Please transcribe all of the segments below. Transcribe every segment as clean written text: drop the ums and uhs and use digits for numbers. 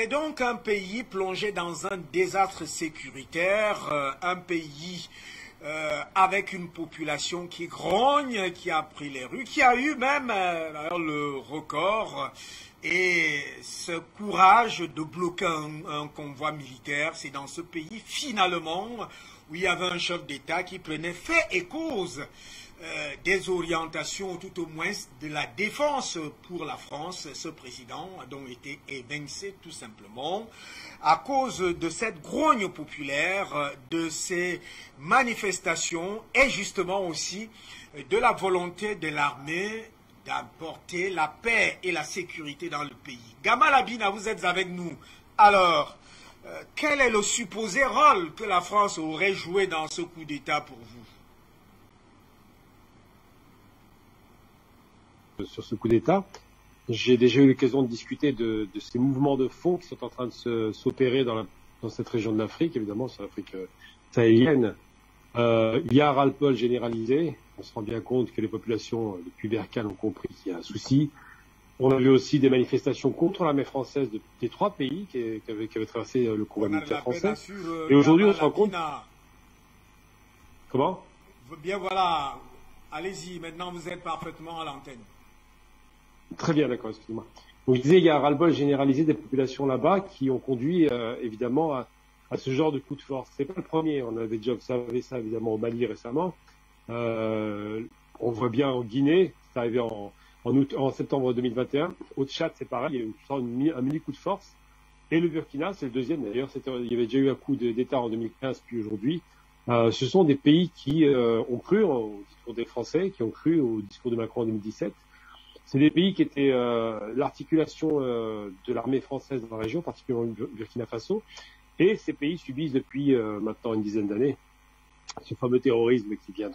C'est donc un pays plongé dans un désastre sécuritaire, un pays avec une population qui grogne, qui a pris les rues, qui a eu même d'ailleurs le record. Et ce courage de bloquer un convoi militaire, c'est dans ce pays finalement où il y avait un chef d'État qui prenait fait et cause des orientations, tout au moins de la défense pour la France. Ce président a donc été évincé tout simplement à cause de cette grogne populaire, de ces manifestations et justement aussi de la volonté de l'armée d'apporter la paix et la sécurité dans le pays. Gamal Abina, vous êtes avec nous. Alors, quel est le supposé rôle que la France aurait joué dans ce coup d'État pour vous? Sur ce coup d'État, j'ai déjà eu l'occasion de discuter de ces mouvements de fond qui sont en train de s'opérer dans cette région de l'Afrique, évidemment, sur l'Afrique sahélienne. Il y a un ras-le-bol généralisé. On se rend bien compte que les populations les plus verticales ont compris qu'il y a un souci. On a vu aussi des manifestations contre l'armée française des trois pays qui avaient traversé le combat militaire français. Et aujourd'hui, on se rend compte... Comment? Bien voilà, allez-y, maintenant vous êtes parfaitement à l'antenne. Très bien, d'accord, excusez-moi. Donc je disais, il y a un ras-le-bol généralisé des populations là-bas qui ont conduit évidemment à ce genre de coup de force. C'est pas le premier, on avait déjà observé ça évidemment au Mali récemment. On voit bien en Guinée, c'est arrivé en septembre 2021. Au Tchad, c'est pareil, il y a eu un mini coup de force. Et le Burkina, c'est le deuxième d'ailleurs. Il y avait déjà eu un coup d'État en 2015, puis aujourd'hui. Ce sont des pays qui ont cru au discours des Français, qui ont cru au discours de Macron en 2017. C'est des pays qui étaient l'articulation de l'armée française dans la région, particulièrement le Burkina Faso. Et ces pays subissent depuis maintenant une dizaine d'années ce fameux terrorisme qui vient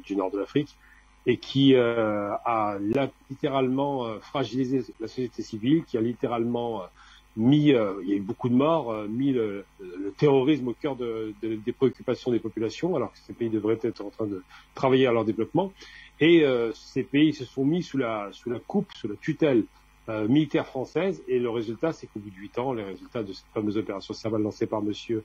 du nord de l'Afrique et qui a littéralement fragilisé la société civile, qui a littéralement mis, il y a eu beaucoup de morts, mis le terrorisme au cœur des préoccupations des populations, alors que ces pays devraient être en train de travailler à leur développement. Et ces pays se sont mis sous la coupe, sous la tutelle militaire française, et le résultat, c'est qu'au bout de 8 ans, les résultats de cette fameuse opération Serval lancée par monsieur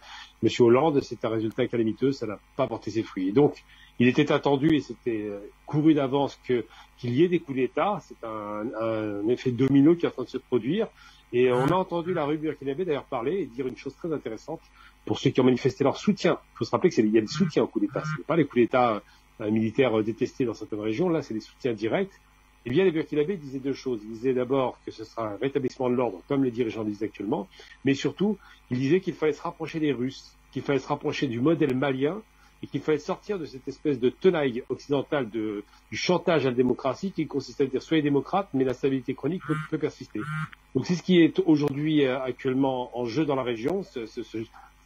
Hollande, c'est un résultat calamiteux, ça n'a pas porté ses fruits. Et donc, il était attendu et c'était couru d'avance qu'il y ait des coups d'État. C'est un effet domino qui est en train de se produire. Et on a entendu la rue burkinabé d'ailleurs parler et dire une chose très intéressante pour ceux qui ont manifesté leur soutien. Il faut se rappeler qu'il y a des soutiens aux coups d'État. Ce n'est pas les coups d'État militaires détestés dans certaines régions. Là, c'est des soutiens directs. Eh bien, les burkinabés disaient deux choses. Ils disaient d'abord que ce sera un rétablissement de l'ordre, comme les dirigeants disent actuellement, mais surtout, ils disaient qu'il fallait se rapprocher des Russes, qu'il fallait se rapprocher du modèle malien, et qu'il fallait sortir de cette espèce de tenaille occidentale du chantage à la démocratie qui consistait à dire soyez démocrate, mais la stabilité chronique peut persister. Donc c'est ce qui est aujourd'hui actuellement en jeu dans la région, cette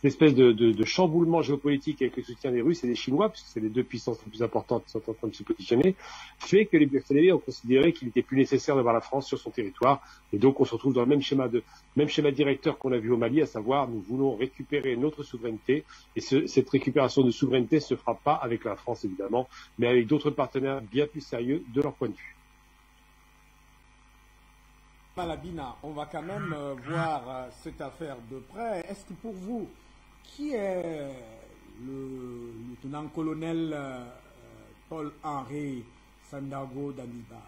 espèce de chamboulement géopolitique avec le soutien des Russes et des Chinois, puisque c'est les deux puissances les plus importantes qui sont en train de se positionner, fait que les Burkinabés ont considéré qu'il n'était plus nécessaire d'avoir la France sur son territoire. Et donc on se retrouve dans le même schéma directeur qu'on a vu au Mali, à savoir nous voulons récupérer notre souveraineté. Et cette récupération de souveraineté se fera pas avec la France évidemment, mais avec d'autres partenaires bien plus sérieux de leur point de vue. Malabina, on va quand même voir cette affaire de près. Est-ce que pour vous, qui est le lieutenant-colonel Paul-Henri Sandaogo Damiba?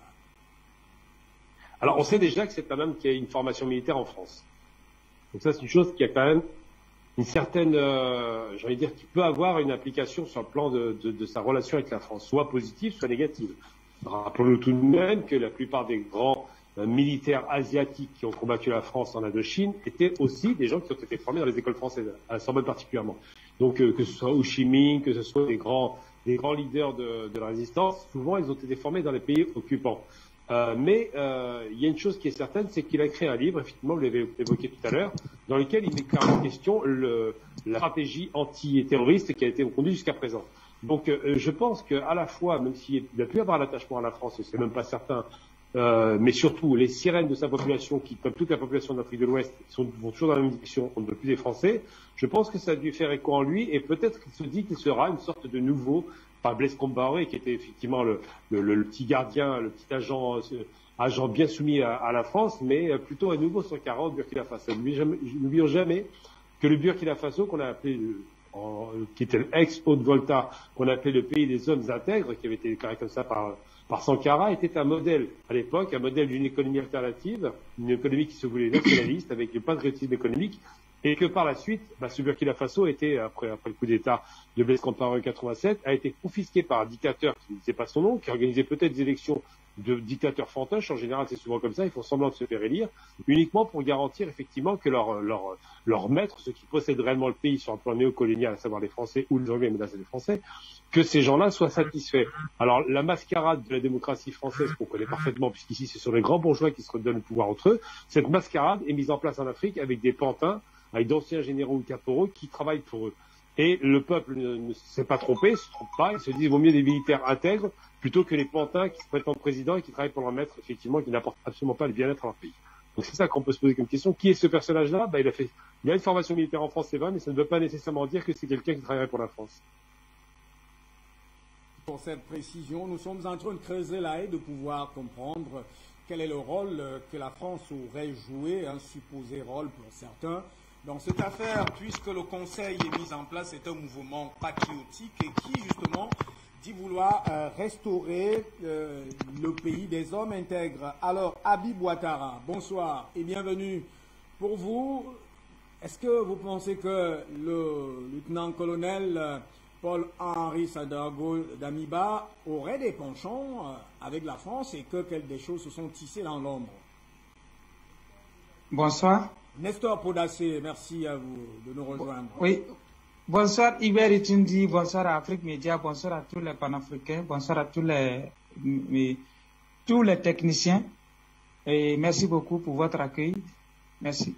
Alors, on sait déjà que c'est un homme qui a une formation militaire en France. Donc ça, c'est une chose qui a quand même une certaine, j'ai envie de dire, qui peut avoir une application sur le plan de sa relation avec la France, soit positive, soit négative. Rappelons-nous tout de même que la plupart des grands militaires asiatiques qui ont combattu la France en Indochine étaient aussi des gens qui ont été formés dans les écoles françaises, à la Sorbonne particulièrement. Donc que ce soit Ho Chi Minh, que ce soit des grands leaders de la résistance, souvent ils ont été formés dans les pays occupants. Mais il y a une chose qui est certaine, c'est qu'il a créé un livre, effectivement, vous l'avez évoqué tout à l'heure, dans lequel il met clairement en question la stratégie anti-terroriste qui a été conduite jusqu'à présent. Donc je pense qu'à la fois, même s'il a pu avoir un attachement à la France, et c'est même pas certain, mais surtout les sirènes de sa population, qui, comme toute la population d'Afrique de l'Ouest, vont toujours dans la même direction, on ne veut plus des Français, je pense que ça a dû faire écho en lui, et peut-être qu'il se dit qu'il sera une sorte de nouveau, pas Blaise Compaoré, qui était effectivement le petit gardien, le petit agent un genre bien soumis à la France, mais plutôt un nouveau Sankara au Burkina Faso. N'oublions jamais que le Burkina Faso, qu'on a appelé, qui était l'ex-Haute-Volta, qu'on appelait le pays des hommes intègres, qui avait été déclaré comme ça par Sankara, était un modèle à l'époque, un modèle d'une économie alternative, une économie qui se voulait nationaliste, avec le patriotisme économique, et que par la suite, ce Burkina Faso était, après le coup d'État de Blaise Compaoré en 87, a été confisqué par un dictateur qui ne disait pas son nom, qui organisait peut-être des élections de dictateurs fantoches. En général, c'est souvent comme ça, ils font semblant de se faire élire, uniquement pour garantir effectivement que leurs maîtres, ceux qui possèdent réellement le pays sur un plan néocolonial, à savoir les Français ou les Anglais, mais là c'est les Français, que ces gens-là soient satisfaits. Alors la mascarade de la démocratie française, qu'on connaît parfaitement, puisqu'ici ce sont les grands bourgeois qui se redonnent le pouvoir entre eux, cette mascarade est mise en place en Afrique avec des pantins, avec d'anciens généraux ou caporaux qui travaillent pour eux. Et le peuple ne s'est pas trompé, se trompe pas, il se dit qu'il vaut mieux des militaires intègres plutôt que les pantins qui se prétendent présidents et qui travaillent pour leur maître, effectivement, qui n'apportent absolument pas le bien-être à leur pays. Donc c'est ça qu'on peut se poser comme question. Qui est ce personnage-là? Il a une formation militaire en France, c'est vrai, mais ça ne veut pas nécessairement dire que c'est quelqu'un qui travaillerait pour la France. Pour cette précision, nous sommes en train de creuser là et de pouvoir comprendre quel est le rôle que la France aurait joué, un supposé rôle pour certains, dans cette affaire, puisque le Conseil est mis en place, c'est un mouvement patriotique et qui, justement, dit vouloir restaurer le pays des hommes intègres. Alors, Habib Ouattara, bonsoir et bienvenue. Pour vous, est-ce que vous pensez que le lieutenant-colonel Paul-Henri Sandaogo Damiba aurait des penchants avec la France et que des choses se sont tissées dans l'ombre? Bonsoir. Nestor Podacé, merci à vous de nous rejoindre. Oui. Bonsoir Iber Itundi, bonsoir à Afrique Média, bonsoir à tous les panafricains, bonsoir à tous les techniciens et merci beaucoup pour votre accueil. Merci.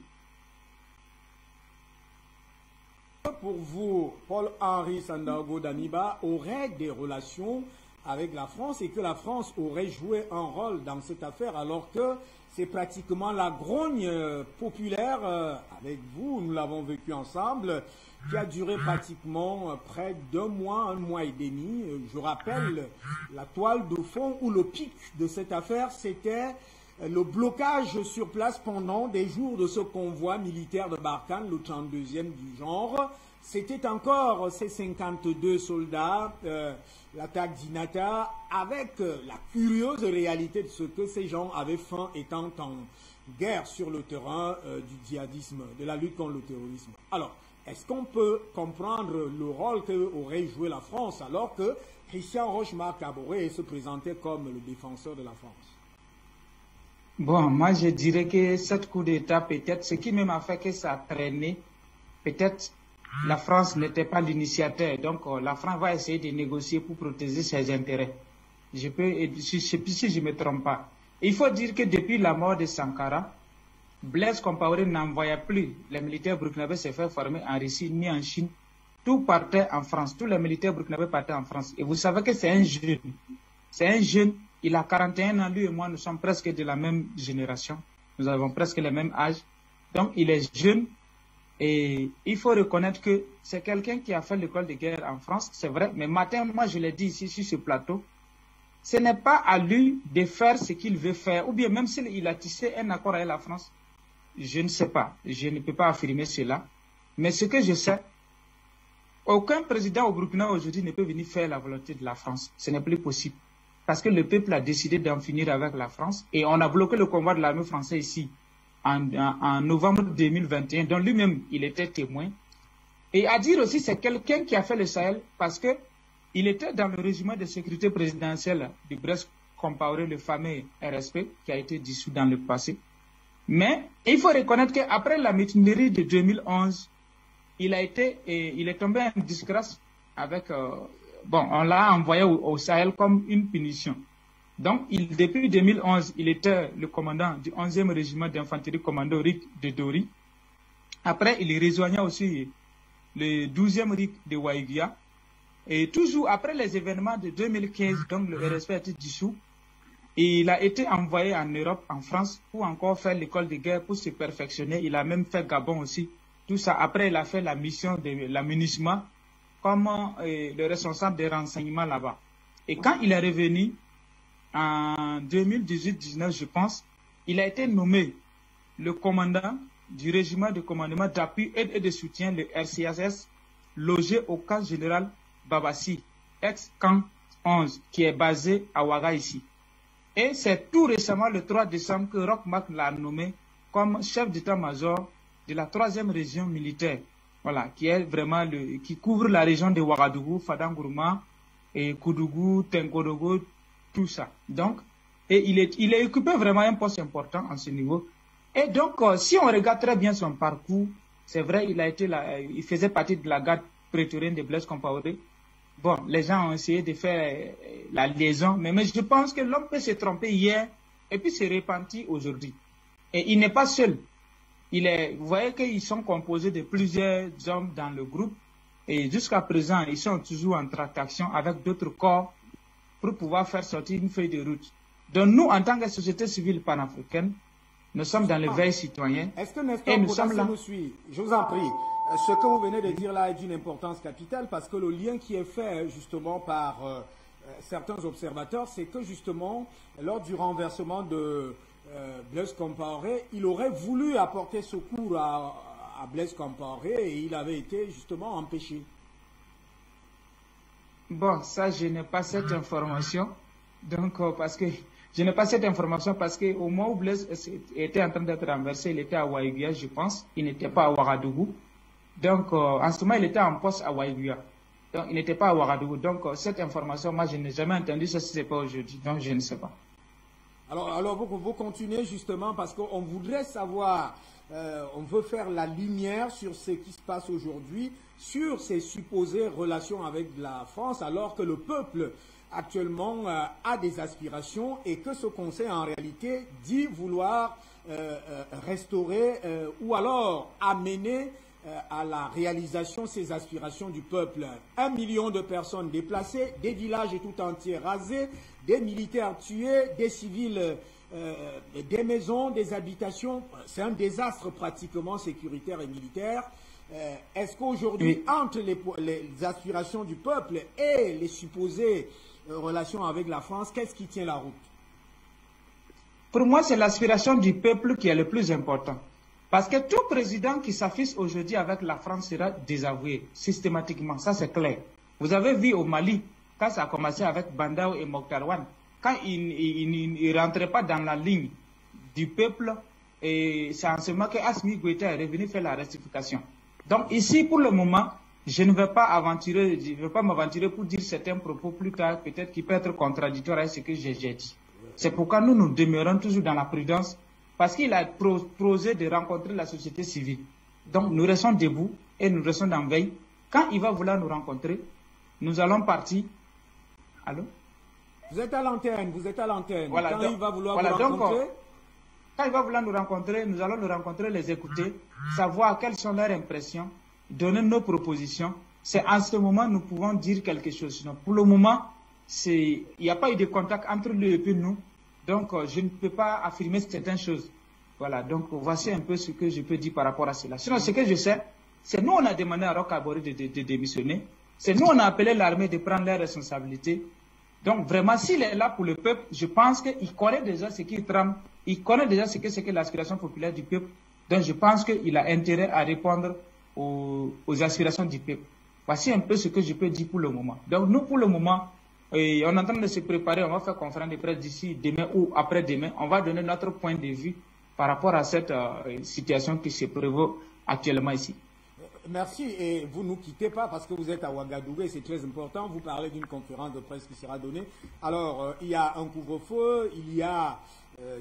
Pour vous, Paul-Henri Sandaogo Damiba aurait des relations avec la France et que la France aurait joué un rôle dans cette affaire alors que c'est pratiquement la grogne populaire avec vous, nous l'avons vécu ensemble, qui a duré pratiquement près d'un mois et demi. Je rappelle la toile de fond où le pic de cette affaire, c'était le blocage sur place pendant des jours de ce convoi militaire de Barkhane, le 32e du genre. C'était encore ces 52 soldats, l'attaque d'Inata, avec la curieuse réalité de ce que ces gens avaient faim étant en guerre sur le terrain du djihadisme, de la lutte contre le terrorisme. Alors, est-ce qu'on peut comprendre le rôle qu'aurait joué la France alors que Christian Rochemar-Caboret se présentait comme le défenseur de la France? Bon, moi je dirais que cette coup d'État, peut-être, ce qui même a fait que ça a traîné, peut-être la France n'était pas l'initiateur. Donc la France va essayer de négocier pour protéger ses intérêts. Si je ne me trompe pas. Il faut dire que depuis la mort de Sankara, Blaise Compaoré n'envoyait plus les militaires burkinabés se faire former en Russie ni en Chine. Tout partait en France. Tous les militaires burkinabés partaient en France. Et vous savez que c'est un jeune. C'est un jeune. Il a 41 ans. Lui et moi, nous sommes presque de la même génération. Nous avons presque le même âge. Donc, il est jeune. Et il faut reconnaître que c'est quelqu'un qui a fait l'école de guerre en France. C'est vrai. Mais matin, moi, je l'ai dit ici sur ce plateau. Ce n'est pas à lui de faire ce qu'il veut faire. Ou bien même s'il a tissé un accord avec la France. Je ne sais pas. Je ne peux pas affirmer cela. Mais ce que je sais, aucun président au Burkina aujourd'hui ne peut venir faire la volonté de la France. Ce n'est plus possible. Parce que le peuple a décidé d'en finir avec la France. Et on a bloqué le convoi de l'armée française ici en novembre 2021, dont lui-même, il était témoin. Et à dire aussi, c'est quelqu'un qui a fait le Sahel parce que il était dans le régiment de sécurité présidentielle de Blaise Compaoré, le fameux RSP, qui a été dissous dans le passé. Mais il faut reconnaître qu'après la mutinerie de 2011, il est tombé en disgrâce avec... on l'a envoyé au Sahel comme une punition. Donc, depuis 2011, il était le commandant du 11e régiment d'infanterie commando RIC de Dori. Après, il rejoignait aussi le 12e RIC de Waïgia. Et toujours après les événements de 2015, donc le RSP a été dissous, il a été envoyé en Europe, en France, pour encore faire l'école de guerre, pour se perfectionner. Il a même fait Gabon aussi. Tout ça. Après, il a fait la mission de la MINUSMA comme le responsable des renseignements là-bas. Et quand il est revenu, en 2018-19, je pense, il a été nommé le commandant du régiment de commandement d'appui et de soutien, le RCSS, logé au camp général Babassi, ex-camp 11, qui est basé à Ouaga ici. Et c'est tout récemment, le 3 décembre, que Roch Marc l'a nommé comme chef d'état-major de la 3e région militaire, voilà, qui est vraiment qui couvre la région de Ouagadougou, Fadangurma, et Koudougou, Tenkodogo, tout ça. Donc, et il est occupé vraiment un poste important en ce niveau. Et donc, si on regarde très bien son parcours, c'est vrai, il faisait partie de la garde prétorienne de Blaise Compaoré. Bon, les gens ont essayé de faire la liaison, mais je pense que l'homme peut se tromper hier et puis se repentir aujourd'hui. Et il n'est pas seul. Vous voyez qu'ils sont composés de plusieurs hommes dans le groupe et jusqu'à présent, ils sont toujours en tractation avec d'autres corps pour pouvoir faire sortir une feuille de route. Donc nous, en tant que société civile panafricaine, nous sommes dans le veille citoyen. Est-ce que Nestor Bourassa nous suit? Je vous en prie. Ce que vous venez de dire là est d'une importance capitale parce que le lien qui est fait justement par certains observateurs, c'est que justement, lors du renversement de Blaise Compaoré, il aurait voulu apporter secours à Blaise Compaoré et il avait été justement empêché. Bon, ça, je n'ai pas cette information. Donc, parce que je n'ai pas cette information parce qu'au moment où Blaise était en train d'être renversé, il était à Waïguia, je pense. Il n'était pas à Ouagadougou. Donc, en ce moment, il était en poste à Waïguia. Donc, il n'était pas à Ouagadougou. Donc, cette information, moi, je n'ai jamais entendu ça si ce n'est pas aujourd'hui. Donc, je ne sais pas. Alors vous continuez justement parce qu'on voudrait savoir, on veut faire la lumière sur ce qui se passe aujourd'hui, sur ces supposées relations avec la France, alors que le peuple actuellement a des aspirations et que ce conseil en réalité dit vouloir restaurer ou alors amener à la réalisation ces aspirations du peuple. 1 million de personnes déplacées, des villages tout entiers rasés, des militaires tués, des civils, des maisons, des habitations. C'est un désastre pratiquement sécuritaire et militaire. Est-ce qu'aujourd'hui, entre les aspirations du peuple et les supposées relations avec la France, qu'est-ce qui tient la route? Pour moi, c'est l'aspiration du peuple qui est le plus important. Parce que tout président qui s'affiche aujourd'hui avec la France sera désavoué, systématiquement, ça c'est clair. Vous avez vu au Mali, quand ça a commencé avec Bandao et Mokhtar-Wan, quand ils ne rentraient pas dans la ligne du peuple, et c'est en ce moment que Assimi Goïta est revenu faire la rectification. Donc ici, pour le moment, je ne vais pas m'aventurer pour dire certains propos plus tard, peut-être qui peuvent être contradictoires avec ce que j'ai dit. C'est pourquoi nous demeurons toujours dans la prudence, parce qu'il a proposé de rencontrer la société civile. Donc nous restons debout et nous restons en veille. Quand il va vouloir nous rencontrer, nous allons partir. Allô? Vous êtes à l'antenne, Voilà, quand donc, il va vouloir voilà, vous rencontrer, quand il va vouloir nous rencontrer, nous allons nous rencontrer, les écouter, savoir quelles sont leurs impressions, donner nos propositions. C'est en ce moment que nous pouvons dire quelque chose. Sinon, pour le moment, il n'y a pas eu de contact entre lui et nous. Donc, je ne peux pas affirmer certaines choses. Voilà, donc voici un peu ce que je peux dire par rapport à cela. Sinon, ce que je sais, c'est nous, on a demandé à Roch Kaboré de démissionner. C'est nous, on a appelé l'armée de prendre leurs responsabilités. Donc, vraiment, s'il est là pour le peuple, je pense qu'il connaît déjà ce qu'il trame. Il connaît déjà ce que c'est que l'aspiration populaire du peuple. Donc, je pense qu'il a intérêt à répondre aux aspirations du peuple. Voici un peu ce que je peux dire pour le moment. Donc, nous, pour le moment, on est en train de se préparer, on va faire conférence de presse d'ici demain ou après-demain. On va donner notre point de vue par rapport à cette situation qui se prévaut actuellement ici. Merci, et vous ne nous quittez pas parce que vous êtes à Ouagadougou et c'est très important. Vous parlez d'une conférence de presse qui sera donnée. Alors, il y a un couvre-feu, il y a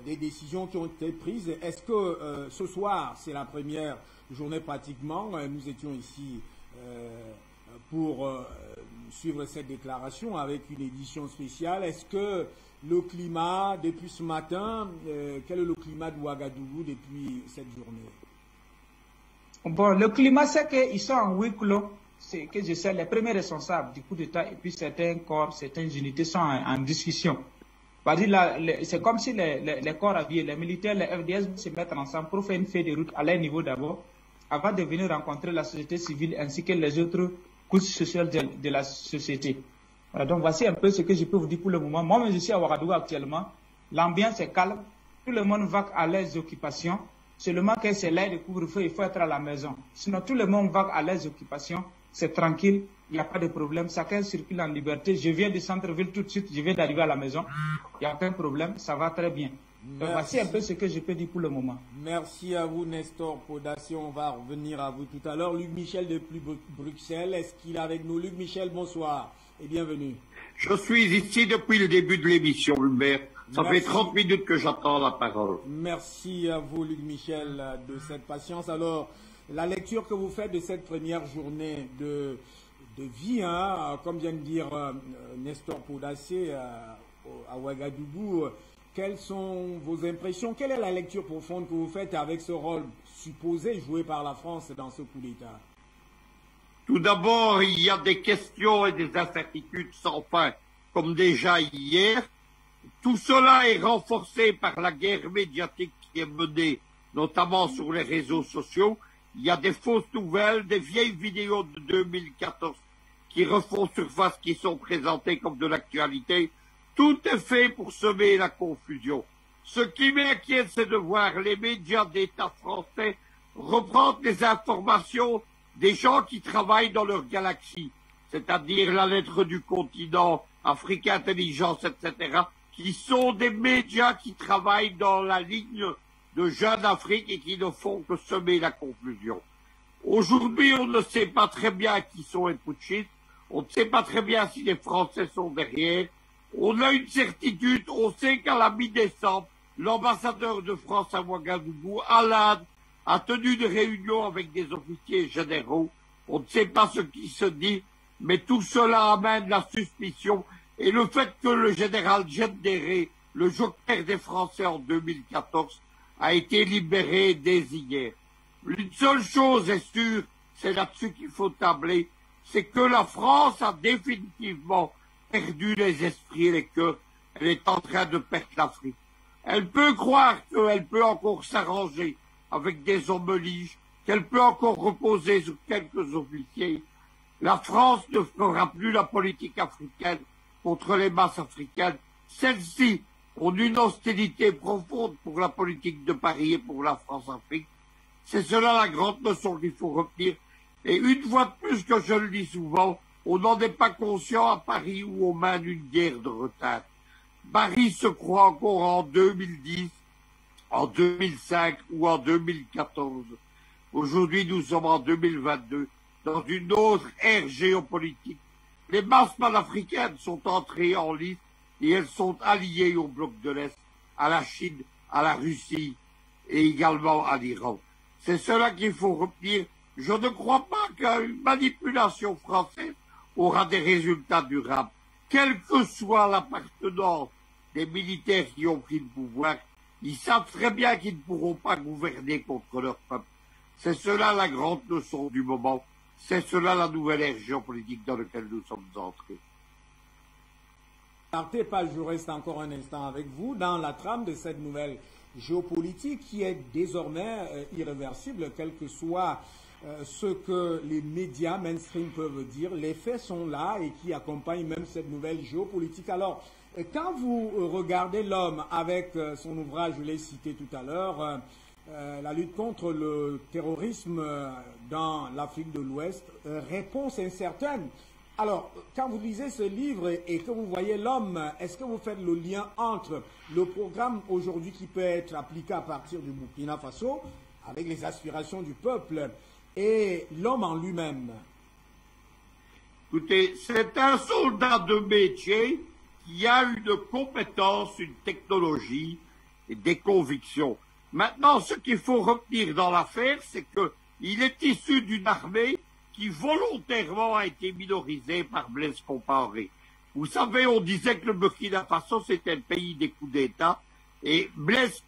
des décisions qui ont été prises. Est-ce que ce soir, c'est la première journée pratiquement, nous étions ici pour suivre cette déclaration avec une édition spéciale. Est-ce que le climat, depuis ce matin, quel est le climat de Ouagadougou depuis cette journée? Bon, le climat, c'est qu'ils sont en huis clos. C'est que je sais, les premiers responsables du coup d'État et puis certains corps, certaines unités sont en discussion. C'est comme si les corps aviés, les militaires, les FDS vont se mettre ensemble pour faire une feuille de route à leur niveau d'abord, avant de venir rencontrer la société civile ainsi que les autres couches sociales de la société. Voilà, donc voici un peu ce que je peux vous dire pour le moment. Moi-même, je suis à Ouagadougou actuellement. L'ambiance est calme. Tout le monde va à leurs occupations. Seulement que c'est l'heure de couvre-feu, il faut être à la maison. Sinon, tout le monde va à leurs occupations. C'est tranquille, il n'y a pas de problème. Chacun circule en liberté. Je viens du centre-ville tout de suite, je viens d'arriver à la maison. Il n'y a aucun problème, ça va très bien. Donc, voici un peu ce que je peux dire pour le moment. Merci à vous, Nestor Podassi. On va revenir à vous tout à l'heure. Luc Michel depuis Bruxelles, est-ce qu'il est avec nous? Luc Michel, bonsoir et bienvenue. Je suis ici depuis le début de l'émission, Hubert. Ça fait 30 minutes que j'attends la parole. Merci à vous, Luc Michel, de cette patience. Alors, la lecture que vous faites de cette première journée de vie, hein, comme vient de dire Nestor Podassi à Ouagadougou, quelles sont vos impressions? Quelle est la lecture profonde que vous faites avec ce rôle supposé joué par la France dans ce coup d'État? Tout d'abord, il y a des questions et des incertitudes sans fin, comme déjà hier. Tout cela est renforcé par la guerre médiatique qui est menée, notamment sur les réseaux sociaux. Il y a des fausses nouvelles, des vieilles vidéos de 2014 qui refont surface, qui sont présentées comme de l'actualité. Tout est fait pour semer la confusion. Ce qui m'inquiète, c'est de voir les médias d'État français reprendre les informations des gens qui travaillent dans leur galaxie, c'est-à-dire la lettre du continent, Afrique Intelligence, etc., qui sont des médias qui travaillent dans la ligne de Jeune Afrique et qui ne font que semer la confusion. Aujourd'hui, on ne sait pas très bien qui sont les putschistes, on ne sait pas très bien si les Français sont derrière. On a une certitude, on sait qu'à la mi-décembre, l'ambassadeur de France à Ouagadougou, Alad, a tenu une réunion avec des officiers généraux. On ne sait pas ce qui se dit, mais tout cela amène la suspicion. Et le fait que le général Gendéré, le joker des Français en 2014, a été libéré dès hier. Une seule chose est sûre, c'est là-dessus qu'il faut tabler, c'est que la France a définitivement perdu les esprits et les cœurs. Elle est en train de perdre l'Afrique. Elle peut croire qu'elle peut encore s'arranger avec des hommes liges, qu'elle peut encore reposer sur quelques officiers. La France ne fera plus la politique africaine contre les masses africaines. Celles-ci ont une hostilité profonde pour la politique de Paris et pour la France-Afrique. C'est cela la grande leçon qu'il faut retenir. Et une fois de plus que je le dis souvent, on n'en est pas conscient à Paris où on mène une guerre de retard. Paris se croit encore en 2010, en 2005 ou en 2014. Aujourd'hui, nous sommes en 2022, dans une autre ère géopolitique. Les masses panafricaines sont entrées en lice et elles sont alliées au bloc de l'Est, à la Chine, à la Russie et également à l'Iran. C'est cela qu'il faut retenir. Je ne crois pas qu'une manipulation française aura des résultats durables. Quelle que soit l'appartenance des militaires qui ont pris le pouvoir, ils savent très bien qu'ils ne pourront pas gouverner contre leur peuple. C'est cela la grande leçon du moment. C'est cela la nouvelle ère géopolitique dans laquelle nous sommes entrés. Partez pas, je reste encore un instant avec vous dans la trame de cette nouvelle géopolitique qui est désormais irréversible, quel que soit ce que les médias mainstream peuvent dire. Les faits sont là et qui accompagnent même cette nouvelle géopolitique. Alors, quand vous regardez l'homme avec son ouvrage, je l'ai cité tout à l'heure, la lutte contre le terrorisme dans l'Afrique de l'Ouest, réponse incertaine. Alors, quand vous lisez ce livre et que vous voyez l'homme, est-ce que vous faites le lien entre le programme aujourd'hui qui peut être appliqué à partir du Burkina Faso, avec les aspirations du peuple, et l'homme en lui-même? Écoutez, c'est un soldat de métier qui a une compétence, une technologie et des convictions. Maintenant, ce qu'il faut retenir dans l'affaire, c'est qu'il est issu d'une armée qui volontairement a été minorisée par Blaise Compaoré. Vous savez, on disait que le Burkina Faso, c'était le pays des coups d'État, et Blaise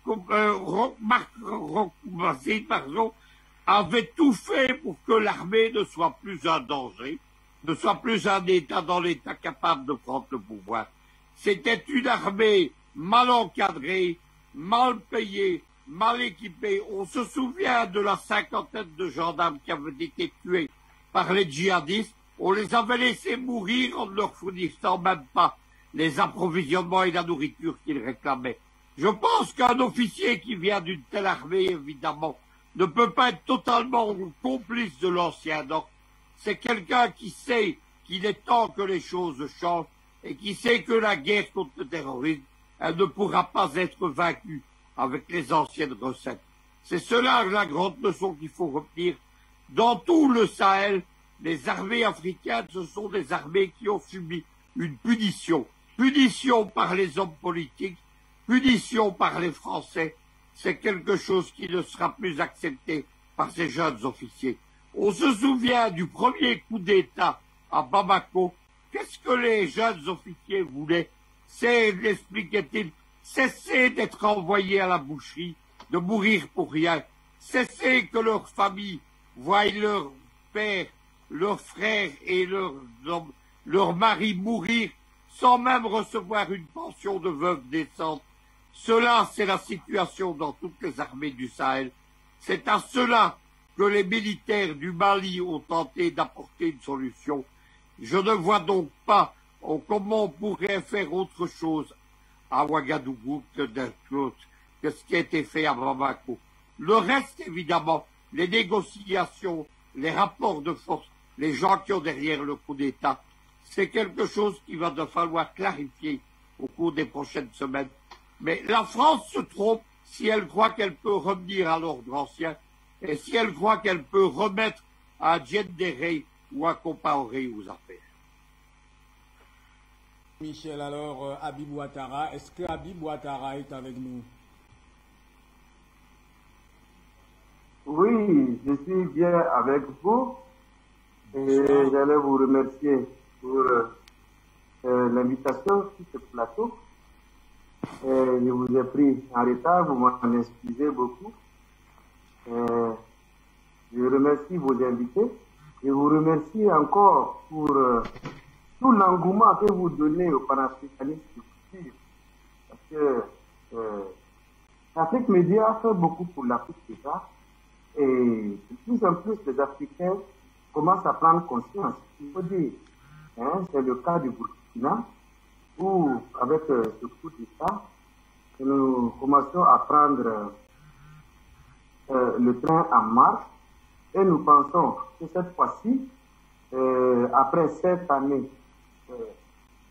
avait tout fait pour que l'armée ne soit plus un danger, ne soit plus un État dans l'État capable de prendre le pouvoir. C'était une armée mal encadrée, mal payée, mal équipée. On se souvient de la cinquantaine de gendarmes qui avaient été tués par les djihadistes. On les avait laissés mourir en ne leur fournissant même pas les approvisionnements et la nourriture qu'ils réclamaient. Je pense qu'un officier qui vient d'une telle armée, évidemment, ne peut pas être totalement complice de l'ancien ordre. C'est quelqu'un qui sait qu'il est temps que les choses changent et qui sait que la guerre contre le terrorisme, elle ne pourra pas être vaincue avec les anciennes recettes. C'est cela la grande leçon qu'il faut retenir. Dans tout le Sahel, les armées africaines, ce sont des armées qui ont subi une punition. Punition par les hommes politiques, punition par les Français. C'est quelque chose qui ne sera plus accepté par ces jeunes officiers. On se souvient du premier coup d'État à Bamako. Qu'est-ce que les jeunes officiers voulaient? C'est, expliquait-il, cesser d'être envoyés à la boucherie, de mourir pour rien. Cesser que leurs familles voient leur père, leurs frères et leur mari mourir sans même recevoir une pension de veuve décente. Cela, c'est la situation dans toutes les armées du Sahel. C'est à cela que les militaires du Mali ont tenté d'apporter une solution. Je ne vois donc pas comment on pourrait faire autre chose à Ouagadougou que ce qui a été fait à Bamako. Le reste, évidemment, les négociations, les rapports de force, les gens qui ont derrière le coup d'État, c'est quelque chose qu'il va falloir clarifier au cours des prochaines semaines. Mais la France se trompe si elle croit qu'elle peut revenir à l'ordre ancien et si elle croit qu'elle peut remettre à Djenderey ou à Compaoré aux affaires. Michel, alors, Habib Ouattara, est-ce que Habib Ouattara est avec nous? Oui, je suis bien avec vous et j'allais vous remercier pour l'invitation sur ce plateau. Je vous ai pris en retard, vous m'en excusez beaucoup. Je remercie vos invités. Je vous remercie encore pour tout l'engouement que vous donnez au panafricanisme. Parce que l'Afrique Média fait beaucoup pour l'Afrique déjà. Et de plus en plus, les Africains commencent à prendre conscience. Il faut dire, c'est le cas du Burkina, où, avec ce coup d'État, nous commençons à prendre le train en marche et nous pensons que cette fois-ci, après 7 années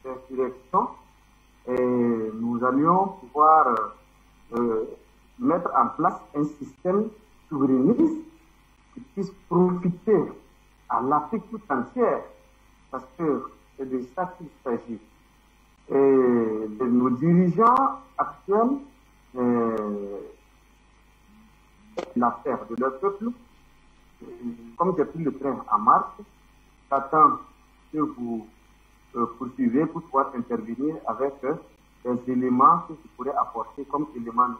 d'insurrection, nous allions pouvoir mettre en place un système souverainiste qui puisse profiter à l'Afrique tout entière, parce que c'est de ça qu'il s'agit. Et de nos dirigeants actuels, l'affaire de leur peuple, comme j'ai pris le train en marche, j'attends que vous poursuivez pour pouvoir intervenir avec les éléments que vous pourrez apporter comme éléments.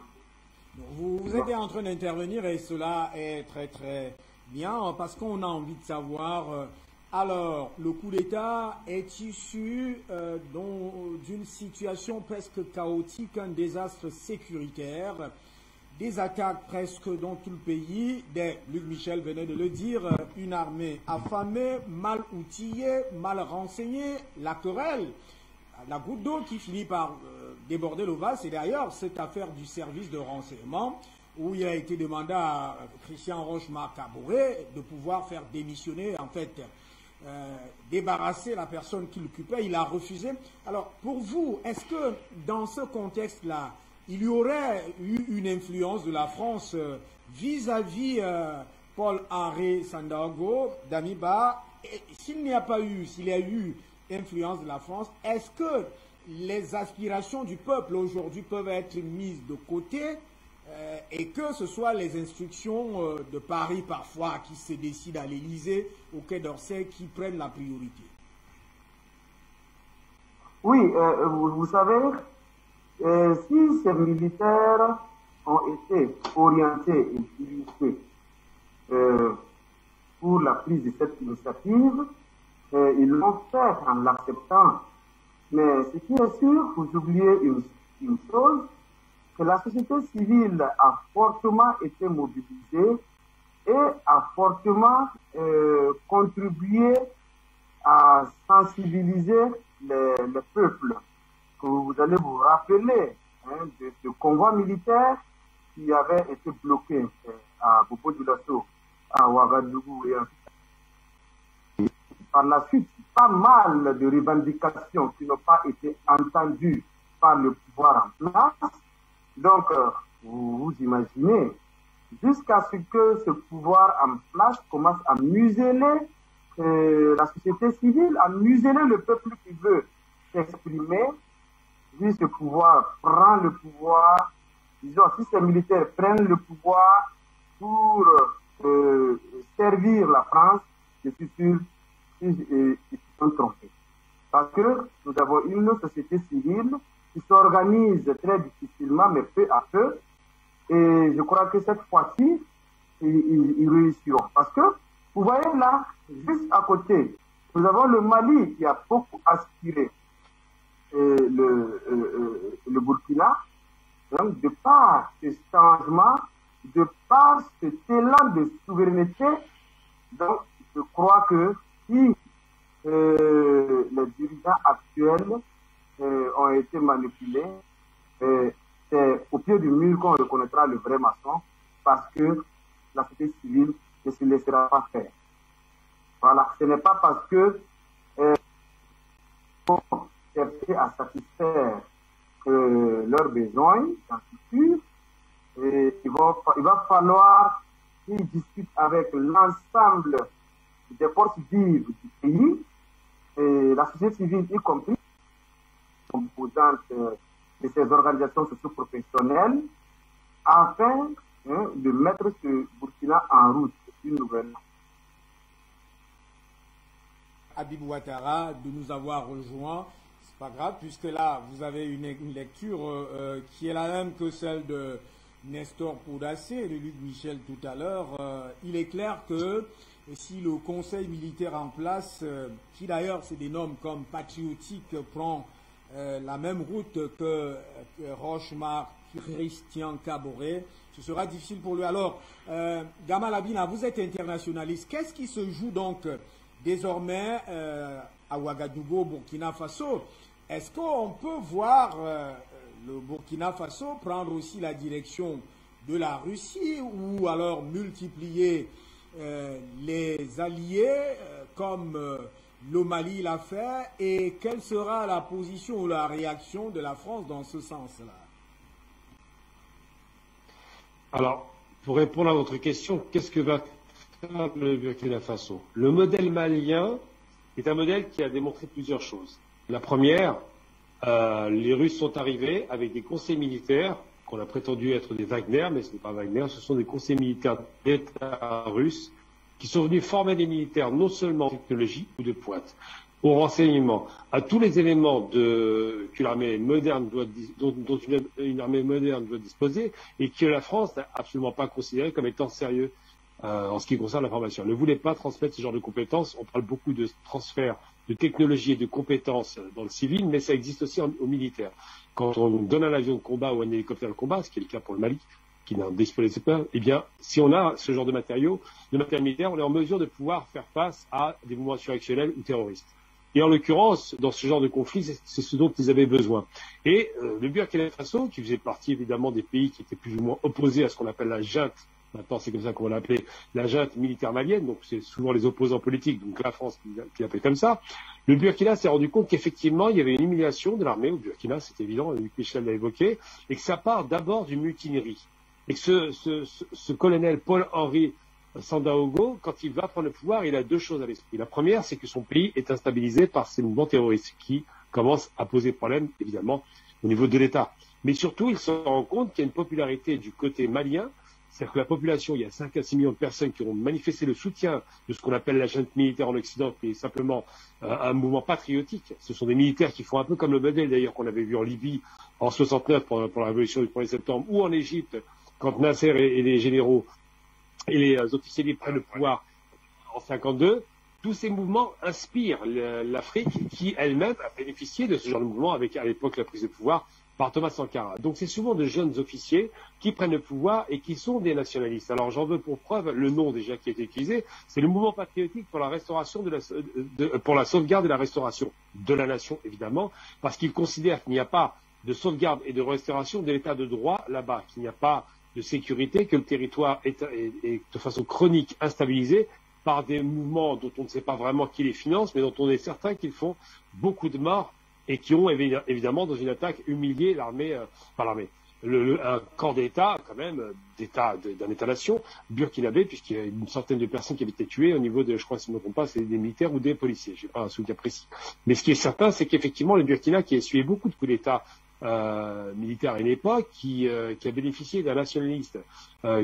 Vous êtes en train d'intervenir et cela est très très bien parce qu'on a envie de savoir, alors le coup d'État est issu d'une situation presque chaotique, un désastre sécuritaire, des attaques presque dans tout le pays, Luc Michel venait de le dire, une armée affamée, mal outillée, mal renseignée, la querelle, la goutte d'eau qui finit par déborder le vase, et d'ailleurs cette affaire du service de renseignement où il a été demandé à Christian Rochemar-Kaboré de pouvoir faire démissionner, en fait, débarrasser la personne qui l'occupait, il a refusé. Alors pour vous, est-ce que dans ce contexte-là, il y aurait eu une influence de la France vis-à-vis Paul-Henri Sandaogo, Damiba? S'il n'y a pas eu, s'il y a eu influence de la France, est-ce que les aspirations du peuple aujourd'hui peuvent être mises de côté et que ce soit les instructions de Paris parfois qui se décident à l'Élysée, au Quai d'Orsay, qui prennent la priorité? Oui, vous savez, si ces militaires ont été orientés et dirigés pour la prise de cette initiative, ils l'ont fait en l'acceptant. Mais ce qui est sûr, vous oubliez une chose, que la société civile a fortement été mobilisée et a fortement contribué à sensibiliser les peuples. Que vous allez vous rappeler de ce convoi militaire qui avait été bloqué à Bobo-Dioulasso, à Ouagadougou et par la suite, pas mal de revendications qui n'ont pas été entendues par le pouvoir en place. Donc, vous imaginez, jusqu'à ce que ce pouvoir en place commence à museler la société civile, à museler le peuple qui veut s'exprimer, si ce pouvoir prend le pouvoir, disons, si ces militaires prennent le pouvoir pour servir la France, je suis sûr qu'ils sont trompés. Parce que nous avons une société civile qui s'organise très difficilement, mais peu à peu. Et je crois que cette fois-ci, ils réussiront. Parce que, vous voyez là, juste à côté, nous avons le Mali qui a beaucoup aspiré le Burkina. Donc, de par ce changement, de par cet élan de souveraineté, donc, je crois que si les dirigeants actuels ont été manipulés, c'est au pied du mur qu'on reconnaîtra le vrai maçon, parce que la société civile ne se laissera pas faire. Voilà, ce n'est pas parce que chercher à satisfaire leurs besoins dans le futur, et il va falloir qu'ils discutent avec l'ensemble des forces vives du pays, et la société civile y compris, composante de ces organisations socio-professionnelles, afin de mettre ce Burkina en route une nouvelle. Habib Ouattara, de nous avoir rejoints. C'est pas grave, puisque là, vous avez une lecture qui est la même que celle de Nestor Poudassé et de Luc Michel tout à l'heure. Il est clair que si le conseil militaire en place, qui d'ailleurs se dénomme comme patriotique, prend la même route que Rochemar, Christian Caboret, ce sera difficile pour lui. Alors, Gamal Abina, vous êtes internationaliste. Qu'est-ce qui se joue donc désormais à Ouagadougou, Burkina Faso? Est-ce qu'on peut voir le Burkina Faso prendre aussi la direction de la Russie ou alors multiplier les alliés comme le Mali l'a fait? Et quelle sera la position ou la réaction de la France dans ce sens-là? Alors, pour répondre à votre question, qu'est-ce que va faire le Burkina Faso? Le modèle malien est un modèle qui a démontré plusieurs choses. La première, les Russes sont arrivés avec des conseils militaires qu'on a prétendu être des Wagner, mais ce n'est pas Wagner, ce sont des conseils militaires d'État russes qui sont venus former des militaires non seulement en technologie ou de pointe, au renseignement, à tous les éléments qu'une armée moderne dont une armée moderne doit disposer et que la France n'a absolument pas considéré comme étant sérieux en ce qui concerne l'information. Elle ne voulait pas transmettre ce genre de compétences. On parle beaucoup de transfert de technologie et de compétences dans le civil, mais ça existe aussi au militaire. Quand on donne un avion de combat ou un hélicoptère de combat, ce qui est le cas pour le Mali, qui n'en dispose pas, eh bien, si on a ce genre de matériel militaire, on est en mesure de pouvoir faire face à des mouvements insurrectionnels ou terroristes. Et en l'occurrence, dans ce genre de conflit, c'est ce dont ils avaient besoin. Et le Burkina Faso, qui faisait partie évidemment des pays qui étaient plus ou moins opposés à ce qu'on appelle la junte, maintenant c'est comme ça qu'on va l'appeler, la junte militaire malienne, donc c'est souvent les opposants politiques, donc la France qui l'appelle comme ça, le Burkina s'est rendu compte qu'effectivement il y avait une humiliation de l'armée au Burkina, c'est évident, Luc Michel l'a évoqué, et que ça part d'abord d'une mutinerie. Et que ce colonel Paul-Henri Sandaogo, quand il va prendre le pouvoir, il a deux choses à l'esprit. La première, c'est que son pays est instabilisé par ces mouvements terroristes qui commencent à poser problème, évidemment, au niveau de l'État. Mais surtout, il se rend compte qu'il y a une popularité du côté malien, c'est-à-dire que la population, il y a 5 à 6 millions de personnes qui ont manifesté le soutien de ce qu'on appelle la junte militaire en Occident, qui est simplement un mouvement patriotique. Ce sont des militaires qui font un peu comme le modèle d'ailleurs qu'on avait vu en Libye en 69 pour la révolution du 1er septembre, ou en Égypte, quand Nasser et les généraux et les officiers prennent le pouvoir en 52, tous ces mouvements inspirent l'Afrique qui elle-même a bénéficié de ce genre de mouvement avec à l'époque la prise de pouvoir par Thomas Sankara. Donc c'est souvent de jeunes officiers qui prennent le pouvoir et qui sont des nationalistes. Alors j'en veux pour preuve le nom déjà qui a été utilisé, c'est le mouvement patriotique pour la restauration pour la sauvegarde et la restauration de la nation évidemment, parce qu'ils considèrent qu'il n'y a pas de sauvegarde et de restauration de l'état de droit là-bas, qu'il n'y a pas de sécurité, que le territoire est de façon chronique instabilisé par des mouvements dont on ne sait pas vraiment qui les finance, mais dont on est certain qu'ils font beaucoup de morts et qui ont évidemment, dans une attaque, humilié l'armée, un corps d'État, quand même, d'un État-nation, burkinabé, puisqu'il y a une centaine de personnes qui avaient été tuées au niveau de, je crois, si je ne me trompe pas, c'est des militaires ou des policiers. Je n'ai pas un souvenir précis. Mais ce qui est certain, c'est qu'effectivement, le Burkina, qui a essuyé beaucoup de coups d'État militaires à une époque, qui a bénéficié d'un nationaliste,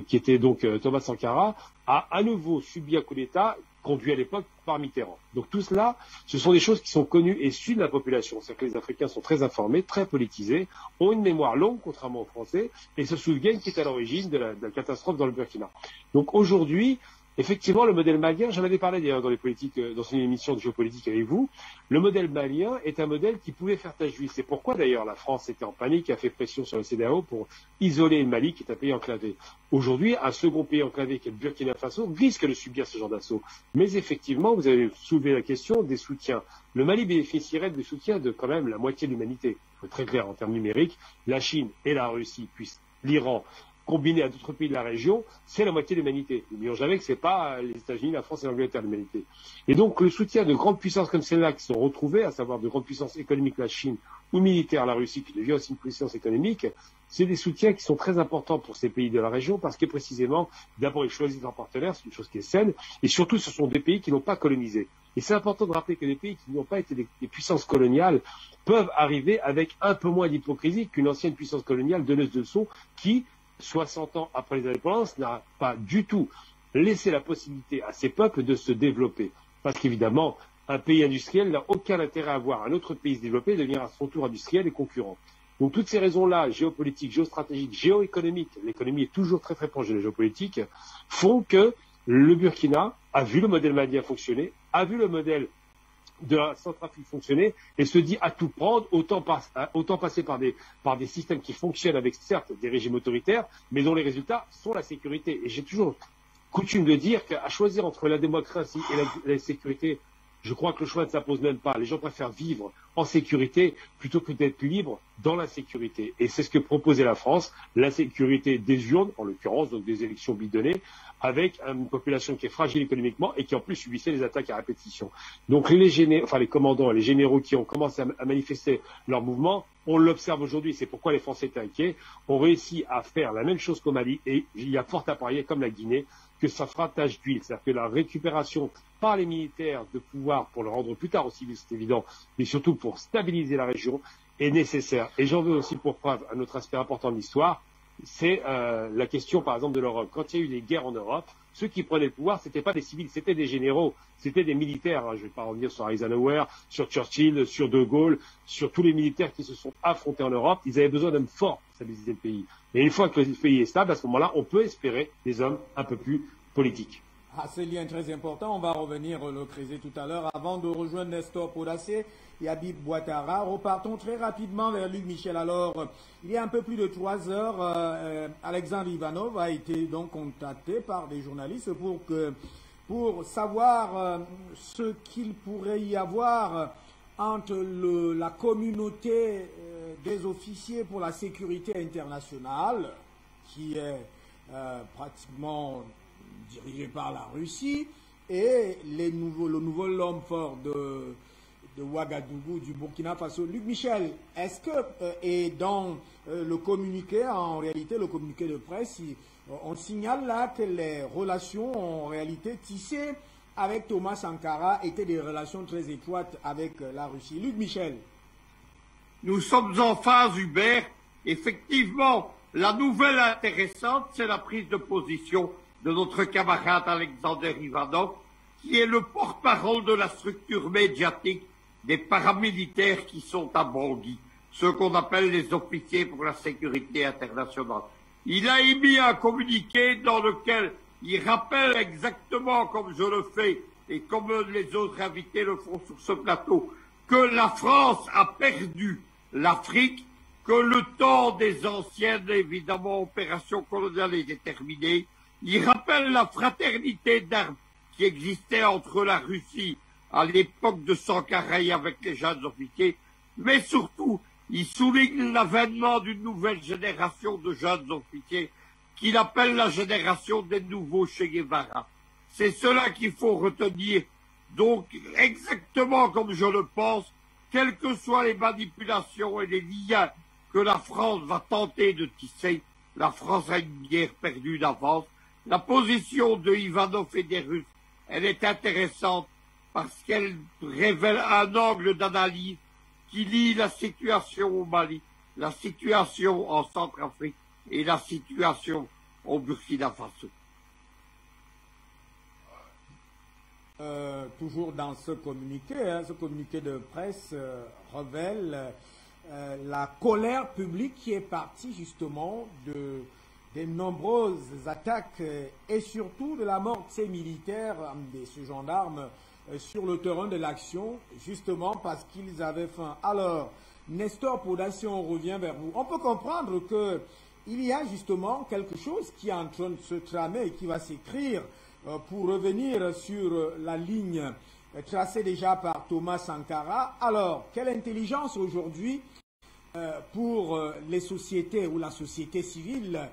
qui était donc Thomas Sankara, a à nouveau subi un coup d'État conduit à l'époque par Mitterrand. Donc tout cela, ce sont des choses qui sont connues et sues de la population. C'est-à-dire que les Africains sont très informés, très politisés, ont une mémoire longue, contrairement aux Français, et se souviennent qui est à l'origine de la catastrophe dans le Burkina. Donc aujourd'hui, effectivement, le modèle malien, j'en avais parlé d'ailleurs dans une émission de géopolitique avec vous, le modèle malien est un modèle qui pouvait faire tache d'huile. C'est pourquoi d'ailleurs la France était en panique et a fait pression sur le CEDEAO pour isoler le Mali, qui est un pays enclavé. Aujourd'hui, un second pays enclavé, qui est le Burkina Faso, risque de subir ce genre d'assaut. Mais effectivement, vous avez soulevé la question des soutiens. Le Mali bénéficierait du soutien de quand même la moitié de l'humanité. Il faut être très clair en termes numériques. La Chine et la Russie, puis l'Iran, combiné à d'autres pays de la région, c'est la moitié de l'humanité. N'oublions jamais que ce n'est pas les États-Unis, la France et l'Angleterre de l'humanité. Et donc le soutien de grandes puissances comme celles-là qui sont retrouvées, à savoir de grandes puissances économiques, la Chine, ou militaire, la Russie, qui devient aussi une puissance économique, c'est des soutiens qui sont très importants pour ces pays de la région parce que précisément, d'abord ils choisissent leurs partenaires, c'est une chose qui est saine, et surtout ce sont des pays qui n'ont pas colonisé. Et c'est important de rappeler que des pays qui n'ont pas été des puissances coloniales peuvent arriver avec un peu moins d'hypocrisie qu'une ancienne puissance coloniale donneuse de leçons qui, 60 ans après les indépendances, n'a pas du tout laissé la possibilité à ces peuples de se développer. Parce qu'évidemment, un pays industriel n'a aucun intérêt à voir un autre pays se développer et devenir à son tour industriel et concurrent. Donc toutes ces raisons-là, géopolitiques, géostratégiques, géoéconomiques, l'économie est toujours très très proche de la géopolitique, font que le Burkina a vu le modèle malien fonctionner, a vu le modèle de la Centrafrique fonctionner et se dit à tout prendre, autant passer par des systèmes qui fonctionnent avec certes des régimes autoritaires, mais dont les résultats sont la sécurité. Et j'ai toujours coutume de dire qu'à choisir entre la démocratie et la sécurité, je crois que le choix ne s'impose même pas. Les gens préfèrent vivre en sécurité plutôt que d'être libres dans la sécurité. Et c'est ce que proposait la France, la sécurité des urnes, en l'occurrence, donc des élections bidonnées, avec une population qui est fragile économiquement et qui en plus subissait les attaques à répétition. Donc les commandants et les généraux qui ont commencé à manifester leur mouvement, on l'observe aujourd'hui, c'est pourquoi les Français étaient inquiets, ont réussi à faire la même chose qu'au Mali et il y a fort à parier, comme la Guinée, que ça fera tache d'huile. C'est-à-dire que la récupération par les militaires de pouvoir pour le rendre plus tard aux civils, c'est évident, mais surtout pour stabiliser la région, est nécessaire. Et j'en veux aussi pour preuve un autre aspect important de l'histoire, c'est la question par exemple de l'Europe. Quand il y a eu des guerres en Europe, ceux qui prenaient le pouvoir, ce n'étaient pas des civils, c'était des généraux, c'était des militaires. Je ne vais pas revenir sur Eisenhower, sur Churchill, sur De Gaulle, sur tous les militaires qui se sont affrontés en Europe. Ils avaient besoin d'hommes forts pour stabiliser le pays. Et une fois que le pays est stable, à ce moment-là, on peut espérer des hommes un peu plus politiques. Ah, ce lien très important, on va revenir le creuser tout à l'heure. Avant de rejoindre Nestor Podacé et Habib Ouattara, repartons très rapidement vers Luc Michel. Alors, il y a un peu plus de 3 heures, Alexandre Ivanov a été donc contacté par des journalistes pour savoir ce qu'il pourrait y avoir entre la communauté des officiers pour la sécurité internationale, qui est pratiquement dirigé par la Russie, et le nouveau l'homme fort de Ouagadougou, du Burkina Faso. Luc Michel, est-ce que, et dans le communiqué, en réalité, le communiqué de presse, on signale là que les relations en réalité tissées avec Thomas Sankara étaient des relations très étroites avec la Russie. Luc Michel. Nous sommes en phase, Hubert. Effectivement, la nouvelle intéressante, c'est la prise de position de notre camarade Alexander Ivanov, qui est le porte-parole de la structure médiatique des paramilitaires qui sont à Bangui, ceux qu'on appelle les officiers pour la sécurité internationale. Il a émis un communiqué dans lequel il rappelle exactement, comme je le fais et comme les autres invités le font sur ce plateau, que la France a perdu l'Afrique que le temps des anciennes, évidemment, opérations coloniales est terminé. Il rappelle la fraternité d'armes qui existait entre la Russie à l'époque de Sankara avec les jeunes officiers, mais surtout, il souligne l'avènement d'une nouvelle génération de jeunes officiers qu'il appelle la génération des nouveaux Che Guevara. C'est cela qu'il faut retenir. Donc, exactement comme je le pense, quelles que soient les manipulations et les liens que la France va tenter de tisser, la France a une guerre perdue d'avance. La position de Ivanov et des Russes, elle est intéressante parce qu'elle révèle un angle d'analyse qui lie la situation au Mali, la situation en Centrafrique et la situation au Burkina Faso. Toujours dans ce communiqué de presse révèle la colère publique qui est partie justement des nombreuses attaques et surtout de la mort de ces militaires, de ces gendarmes sur le terrain de l'action, justement parce qu'ils avaient faim. Alors, Nestor Poda, si on revient vers vous, on peut comprendre qu'il y a justement quelque chose qui est en train de se tramer et qui va s'écrire pour revenir sur la ligne tracée déjà par Thomas Sankara. Alors, quelle intelligence aujourd'hui pour les sociétés ou la société civile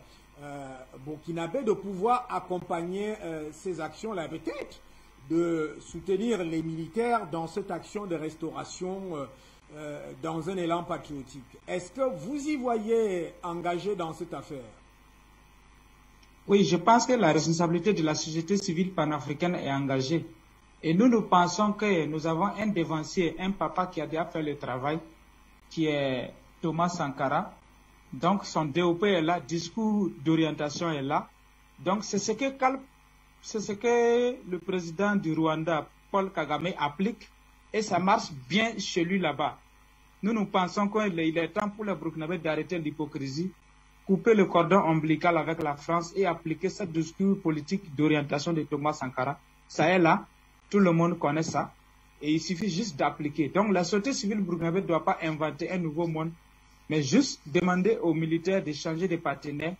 burkinabé de pouvoir accompagner ces actions-là, peut-être de soutenir les militaires dans cette action de restauration dans un élan patriotique. Est-ce que vous y voyez engagé dans cette affaire? Oui, je pense que la responsabilité de la société civile panafricaine est engagée. Et nous pensons que nous avons un dévancier, un papa qui a déjà fait le travail, qui est Thomas Sankara. Donc son DOP est là, discours d'orientation est là. Donc c'est ce que le président du Rwanda, Paul Kagame, applique et ça marche bien chez lui là-bas. Nous pensons qu'il est temps pour les Burkinabés d'arrêter l'hypocrisie, couper le cordon ombilical avec la France et appliquer ce discours politique d'orientation de Thomas Sankara. Ça est là, tout le monde connaît ça et il suffit juste d'appliquer. Donc la société civile burkinabé ne doit pas inventer un nouveau monde, mais juste demander aux militaires de changer de partenaire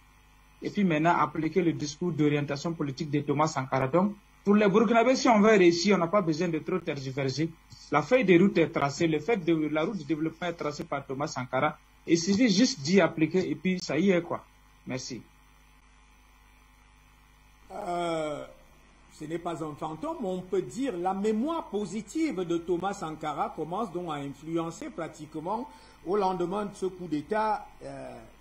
et puis maintenant appliquer le discours d'orientation politique de Thomas Sankara. Donc, pour les Burkinabés, si on veut réussir, on n'a pas besoin de trop tergiverser. La feuille de route est tracée, la route de développement est tracée par Thomas Sankara. Il suffit juste d'y appliquer et puis ça y est quoi. Merci. Ce n'est pas un fantôme, on peut dire la mémoire positive de Thomas Sankara commence donc à influencer pratiquement au lendemain de ce coup d'État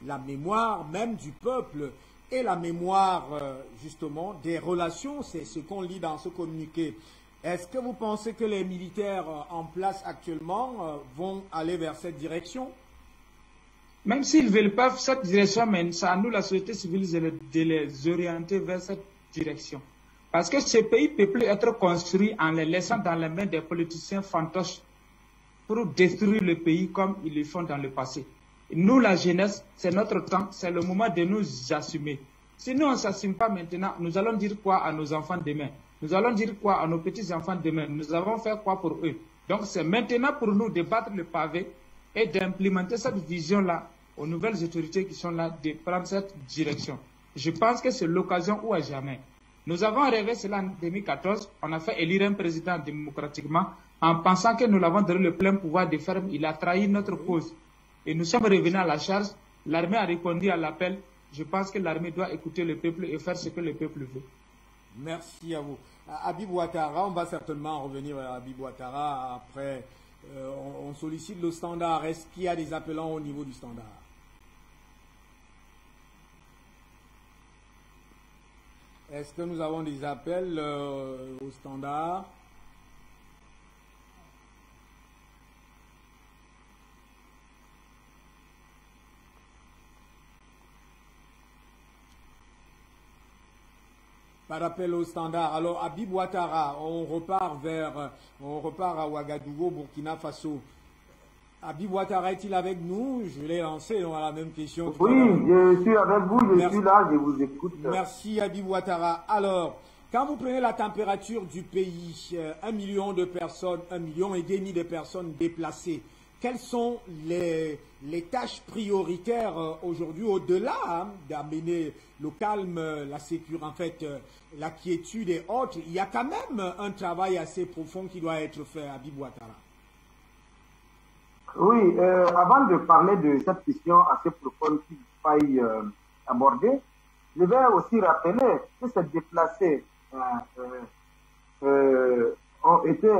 la mémoire même du peuple et la mémoire justement des relations, c'est ce qu'on lit dans ce communiqué. Est-ce que vous pensez que les militaires en place actuellement vont aller vers cette direction? Même s'ils ne veulent pas cette direction, mais c'est à nous, la société civile, de les orienter vers cette direction. Parce que ce pays ne peut plus être construit en les laissant dans les mains des politiciens fantoches pour détruire le pays comme ils le font dans le passé. Nous, la jeunesse, c'est notre temps, c'est le moment de nous assumer. Si nous, on ne s'assume pas maintenant, nous allons dire quoi à nos enfants demain? Nous allons dire quoi à nos petits-enfants demain? Nous avons fait quoi pour eux? Donc, c'est maintenant pour nous de battre le pavé et d'implémenter cette vision-là aux nouvelles autorités qui sont là, de prendre cette direction. Je pense que c'est l'occasion ou à jamais. Nous avons rêvé cela en 2014, on a fait élire un président démocratiquement en pensant que nous l'avons donné le plein pouvoir de ferme, il a trahi notre cause. Et nous sommes revenus à la charge, l'armée a répondu à l'appel. Je pense que l'armée doit écouter le peuple et faire ce que le peuple veut. Merci à vous. Habib Ouattara, on va certainement revenir à Habib Ouattara après. On sollicite le standard. Est-ce qu'il y a des appelants au niveau du standard? Est-ce que nous avons des appels au standard? Pas d'appel au standard. Alors, Habib Ouattara, on repart à Ouagadougou, Burkina Faso. Habib Ouattara est-il avec nous? Je l'ai lancé dans la même question. Oui, je suis avec vous, je suis là, je vous écoute. Merci Habib Ouattara. Alors, quand vous prenez la température du pays, 1 million de personnes, 1,5 million de personnes déplacées, quelles sont les tâches prioritaires aujourd'hui, au-delà d'amener le calme, la sécurité, en fait, la quiétude et autres. Il y a quand même un travail assez profond qui doit être fait à Habib Ouattara. Oui, avant de parler de cette question assez profonde qu'il faille aborder, je vais aussi rappeler que ces déplacés ont été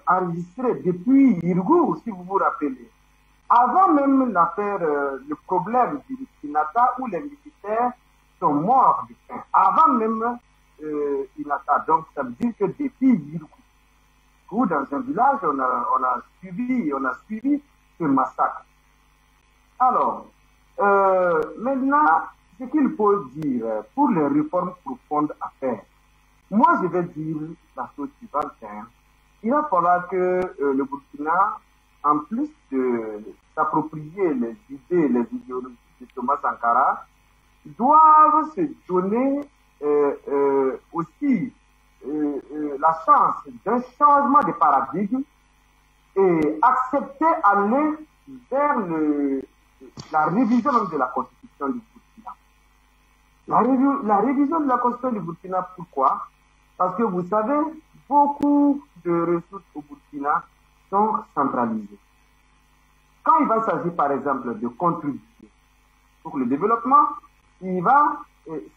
enregistrés depuis Irgou, si vous vous rappelez. Avant même l'affaire, le problème du Inata où les militaires sont morts de faim. Avant même Inata. Donc ça veut dire que depuis Irgou, où dans un village, on a suivi ce massacre. Alors, maintenant, ce qu'il faut dire pour les réformes profondes à faire, moi je vais dire la chose suivante. Il va falloir que le Burkina, en plus de s'approprier les idées, les idéologies de Thomas Sankara, doivent se donner aussi la chance d'un changement de paradigme et accepter aller vers la révision de la Constitution du Burkina. La révision de la Constitution du Burkina, pourquoi? Parce que vous savez, beaucoup de ressources au Burkina sont centralisées. Quand il va s'agir, par exemple, de contribuer pour le développement, il va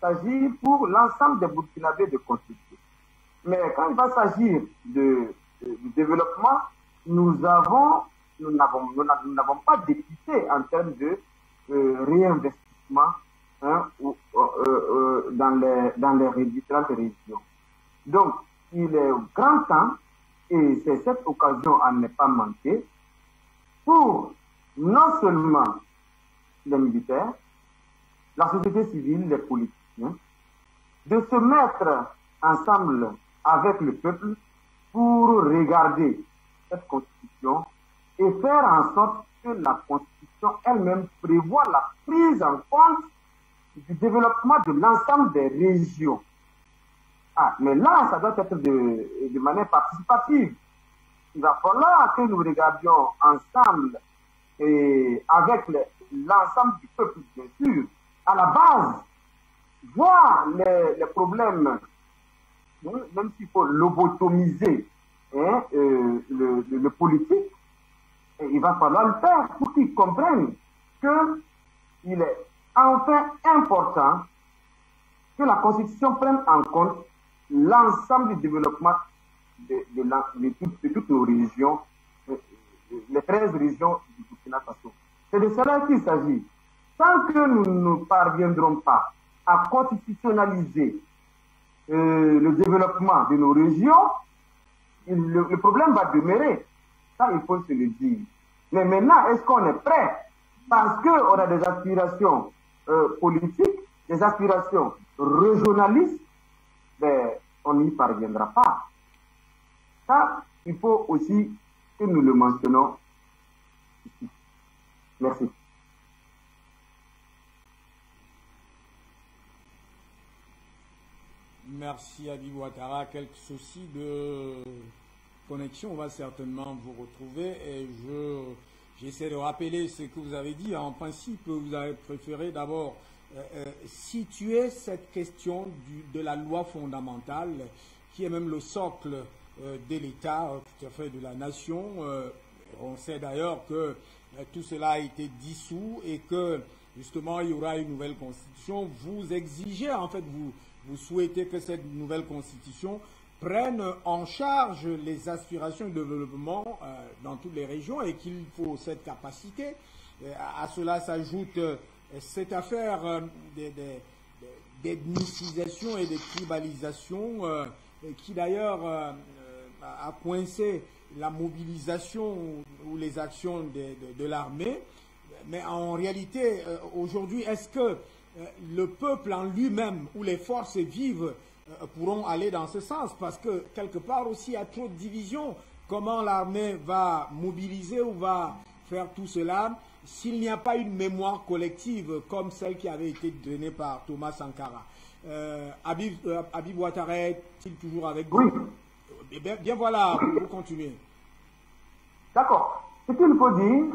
s'agir pour l'ensemble des Burkinabés de contribuer. Mais quand il va s'agir du développement, nous n'avons pas d'équité en termes de réinvestissement dans les différentes régions. Donc, il est grand temps, et c'est cette occasion à ne pas manquer, pour non seulement les militaires, la société civile, les politiciens, de se mettre ensemble avec le peuple pour regarder cette constitution et faire en sorte que la constitution elle-même prévoit la prise en compte du développement de l'ensemble des régions. Ah, mais là, ça doit être de manière participative. Il va falloir que nous regardions ensemble et avec l'ensemble du peuple, bien sûr, à la base, voir les problèmes, même s'il faut lobotomiser le politique, et il va falloir le faire pour qu'ils comprennent qu'il est enfin important que la Constitution prenne en compte l'ensemble du développement de toutes nos régions, les 13 régions du Burkina Faso. C'est de cela qu'il s'agit. Tant que nous ne parviendrons pas à constitutionnaliser le développement de nos régions, le problème va demeurer. Ça, il faut se le dire. Mais maintenant, est-ce qu'on est prêt? Parce qu'on a des aspirations politiques, des aspirations régionalistes, ben, on n'y parviendra pas. Ça, il faut aussi que nous le mentionnons ici. Merci. Merci Habib Ouattara. Quelques soucis de connexion, on va certainement vous retrouver. Et j'essaie de rappeler ce que vous avez dit. En principe, vous avez préféré d'abord situer cette question de la loi fondamentale, qui est même le socle de l'État, tout à fait de la nation. On sait d'ailleurs que tout cela a été dissous et que justement il y aura une nouvelle constitution. Vous exigez, en fait, vous souhaitez que cette nouvelle constitution prenne en charge les aspirations de développement dans toutes les régions et qu'il faut cette capacité. À cela s'ajoute cette affaire d'ethnicisation et de tribalisation qui d'ailleurs a coincé la mobilisation ou les actions de l'armée. Mais en réalité, aujourd'hui, est-ce que le peuple en lui-même ou les forces vives pourront aller dans ce sens? Parce que quelque part aussi, il y a trop de divisions. Comment l'armée va mobiliser ou va faire tout cela s'il n'y a pas une mémoire collective comme celle qui avait été donnée par Thomas Sankara? Habib Ouattara est-il toujours avec vous? Oui. Bien voilà, vous continuez. D'accord. Ce qu'il faut dire,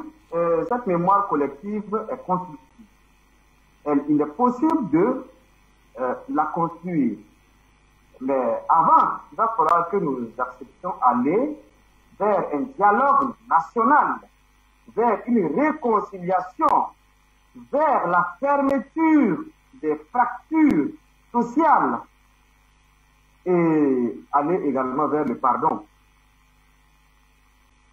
cette mémoire collective est constructive. Il est possible de la construire. Mais avant, il va falloir que nous acceptions aller vers un dialogue national, vers une réconciliation, vers la fermeture des fractures sociales et aller également vers le pardon.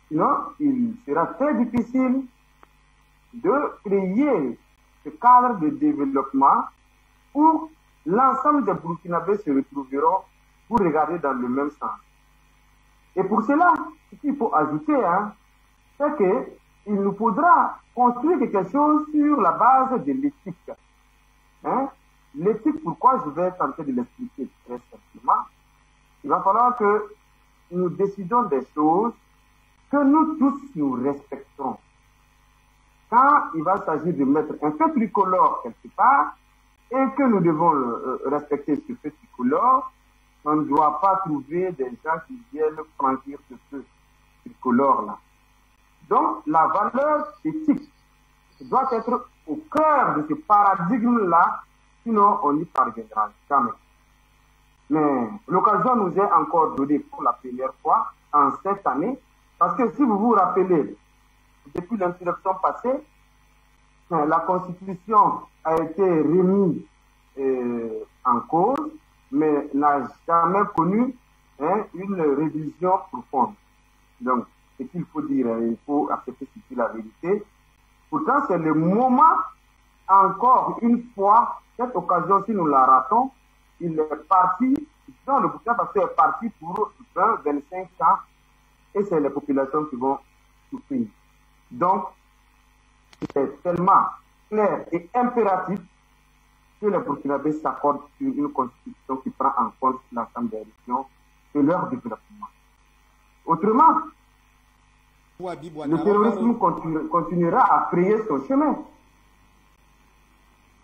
Sinon, il sera très difficile de créer ce cadre de développement où l'ensemble des Burkinabés se retrouveront pour regarder dans le même sens. Et pour cela, ce qu'il faut ajouter, c'est qu'il nous faudra construire quelque chose sur la base de l'éthique. L'éthique, pourquoi je vais tenter de l'expliquer très simplement. Il va falloir que nous décidions des choses que nous tous nous respecterons. Quand il va s'agir de mettre un feu tricolore quelque part, et que nous devons respecter ce feu tricolore, on ne doit pas trouver des gens qui viennent franchir ce feu tricolore-là. Donc, la valeur éthique doit être au cœur de ce paradigme-là, sinon on n'y parviendra jamais. Mais l'occasion nous est encore donnée pour la première fois en cette année, parce que si vous vous rappelez, depuis l'insurrection passée, la Constitution a été remise en cause, mais n'a jamais connu une révision profonde. Donc, ce qu'il faut dire, il faut accepter ce qui est la vérité. Pourtant, c'est le moment, encore une fois, cette occasion, si nous la ratons, il est parti, dans le Burkina Faso est parti pour 20-25 ans, et c'est les populations qui vont souffrir. Donc, c'est tellement clair et impératif que les Burkinabés s'accordent sur une constitution qui prend en compte l'ensemble des régions et leur développement. Autrement, le terrorisme continuera à frayer son chemin.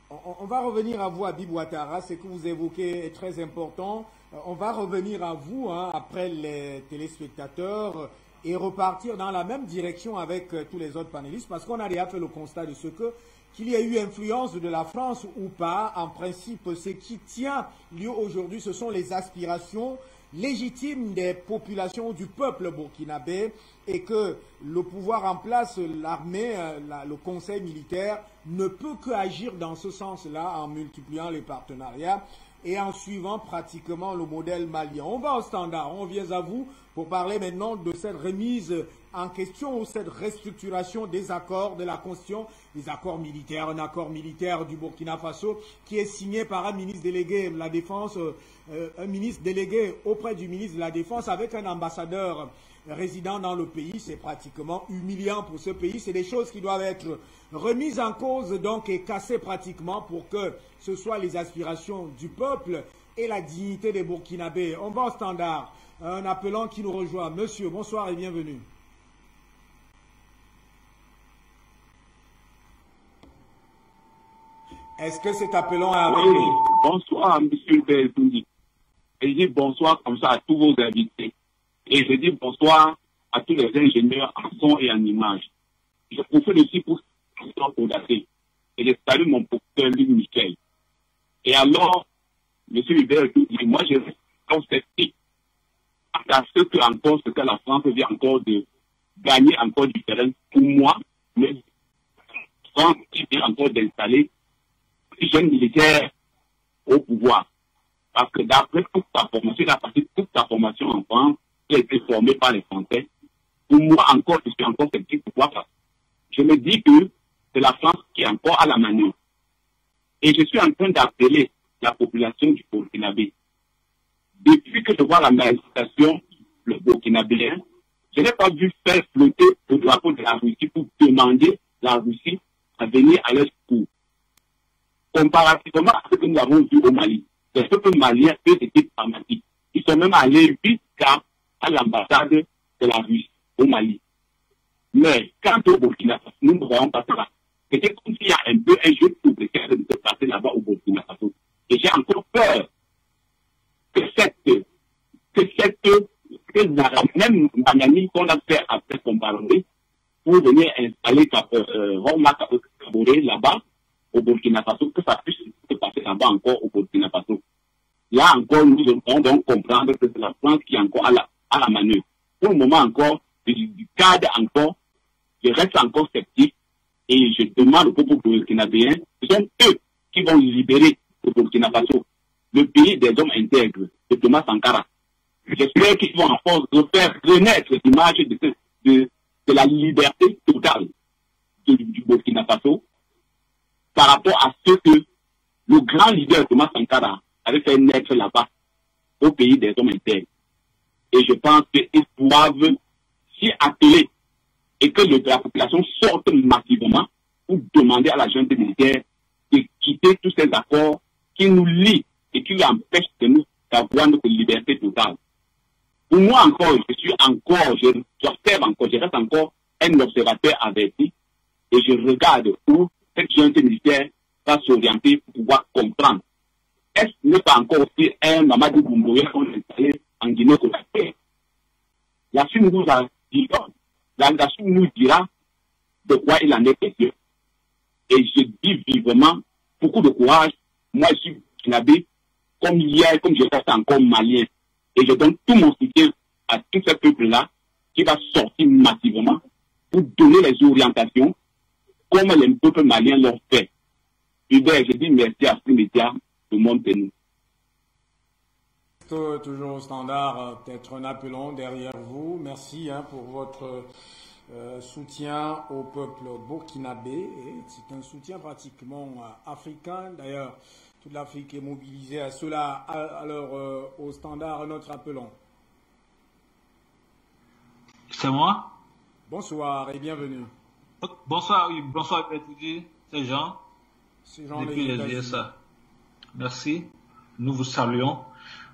On va revenir à vous, Habib Ouattara. Ce que vous évoquez est très important. On va revenir à vous après les téléspectateurs et repartir dans la même direction avec tous les autres panélistes, parce qu'on a déjà fait le constat de ce qu'il y a eu influence de la France ou pas. En principe, ce qui tient lieu aujourd'hui, ce sont les aspirations légitimes des populations, du peuple burkinabé, et que le pouvoir en place, l'armée, le conseil militaire, ne peut qu'agir dans ce sens-là en multipliant les partenariats et en suivant pratiquement le modèle malien. On va au standard, on vient à vous pour parler maintenant de cette remise en question ou cette restructuration des accords de la Constitution, des accords militaires, un accord militaire du Burkina Faso qui est signé par un ministre délégué de la Défense, un ministre délégué auprès du ministre de la Défense avec un ambassadeur résident dans le pays. C'est pratiquement humiliant pour ce pays. C'est des choses qui doivent être remises en cause donc et cassées pratiquement pour que ce soit les aspirations du peuple et la dignité des Burkinabés. On va au standard. Un appelant qui nous rejoint. Monsieur, bonsoir et bienvenue. Est-ce que cet appelant est avec nous? Bonsoir, monsieur Beltoudi. Et je dis bonsoir comme ça à tous vos invités. Et je dis bonsoir à tous les ingénieurs en son et en image. Je profite aussi pour audacer. Et je salue mon professeur Luc Michel. Et alors, monsieur Hubert, moi je reste sceptique à ce que la France vient encore de gagner encore du terrain pour moi, mais la France qui vient encore d'installer des jeunes militaires au pouvoir. Parce que d'après toute la formation en France qui a été formée par les Français, pour moi encore, je suis encore sceptique. Pourquoi? Je me dis que c'est la France qui est encore à la manœuvre. Et je suis en train d'appeler la population du Burkinabé. Depuis que je vois la manifestation, le Burkinabé, je n'ai pas vu faire flotter le drapeau de la Russie pour demander la Russie à venir à leur secours. Comparativement à ce que nous avons vu au Mali, les peuples maliens, eux, étaient pragmatiques. Ils sont même allés jusqu'à l'ambassade de la Russie au Mali. Mais quant au Burkina Faso, nous ne voyons pas cela. C'était comme s'il y a un peu un jeu de publicité de se passer là-bas au Burkina Faso. Et j'ai encore peur que même Manani qu'on a fait après son parler, pour venir installer Roma Kaboré là-bas, au Burkina Faso, que ça puisse se passer là-bas encore au Burkina Faso. Là encore, nous devons donc comprendre que c'est la France qui est encore à la manœuvre. Pour le moment encore, du cadre encore, je reste encore sceptique et je demande au peuple burkinabéen, ce sont eux qui vont libérer le Burkina Faso, le pays des hommes intègres, de Thomas Sankara. J'espère qu'ils vont en force de faire renaître l'image de la liberté totale du Burkina Faso par rapport à ce que le grand leader Thomas Sankara avait fait naître là-bas, au pays des hommes intègres. Et je pense qu'ils doivent s'y atteler et que la population sorte massivement pour demander à la junte militaire de quitter tous ces accords qui nous lient et qui empêchent de nous d'avoir notre liberté totale. Pour moi encore, je reste encore un observateur averti et je regarde où cette junte militaire va s'orienter pour pouvoir comprendre. Est-ce n'est pas encore aussi un Mamadou Doumbouya qu'on a installé en Guinée-Conakry? La Chine nous a dit, la Chine nous dira de quoi il en est question. Et je dis vivement, beaucoup de courage. Moi, je suis burkinabé, comme hier, comme je reste encore malien. Et je donne tout mon soutien à tout ce peuple-là qui va sortir massivement pour donner les orientations comme les peuples maliens l'ont fait. Hubert, je dis merci à ce média, tout le monde de nous. Toujours au standard, peut-être un appelon derrière vous. Merci pour votre soutien au peuple burkinabé. C'est un soutien pratiquement africain. D'ailleurs, toute l'Afrique est mobilisée à cela. Alors, au standard, notre appelon. C'est moi? Bonsoir et bienvenue. Bonsoir, oui, bonsoir, c'est Jean. C'est Jean depuis les USA. Merci. Nous vous saluons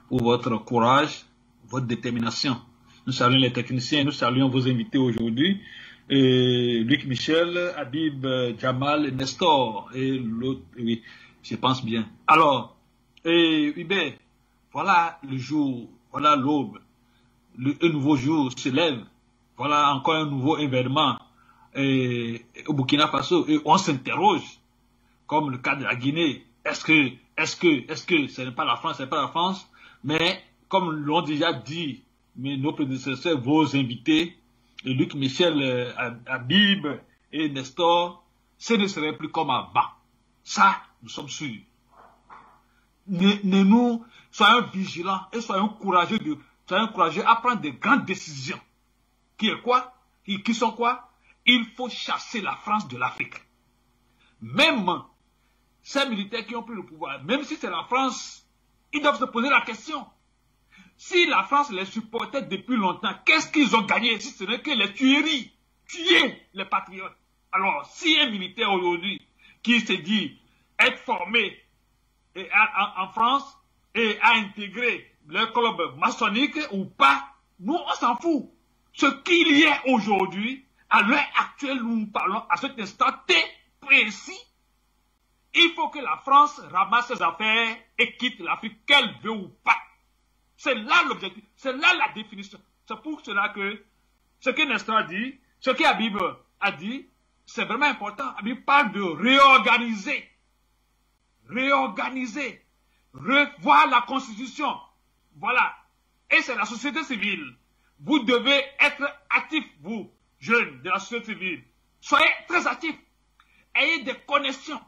pour votre courage, votre détermination. Nous saluons les techniciens, nous saluons vos invités aujourd'hui. Luc Michel, Habib, Jamal, Nestor et l'autre, oui, je pense bien. Alors, Hubert, voilà le jour, voilà l'aube. Un nouveau jour se lève. Voilà encore un nouveau événement au Burkina Faso. Et on s'interroge, comme le cas de la Guinée. Est-ce que ce n'est pas la France, c'est pas la France? Mais comme l'ont déjà dit nos prédécesseurs, vos invités, Luc Michel, Habib et Nestor, ce ne serait plus comme avant. Ça, nous sommes sûrs. Nous soyons vigilants et soyons courageux à prendre de grandes décisions. Qui est quoi? Qui sont quoi? Il faut chasser la France de l'Afrique. Même ces militaires qui ont pris le pouvoir, même si c'est la France, ils doivent se poser la question. Si la France les supportait depuis longtemps, qu'est-ce qu'ils ont gagné si ce n'est que les tueries, tuer les patriotes? Alors, si un militaire aujourd'hui qui se dit être formé en France et a intégré le club maçonnique ou pas, nous on s'en fout. Ce qu'il y a aujourd'hui, à l'heure actuelle, nous parlons à cet instant T précis, il faut que la France ramasse ses affaires et quitte l'Afrique, qu'elle veut ou pas. C'est là l'objectif, c'est là la définition. C'est pour cela que ce que Nestor a dit, ce qu'Habib a dit, c'est vraiment important. Habib parle de réorganiser, revoir la Constitution. Voilà. Et c'est la société civile. Vous devez être actifs, vous, jeunes de la société civile. Soyez très actifs. Ayez des connexions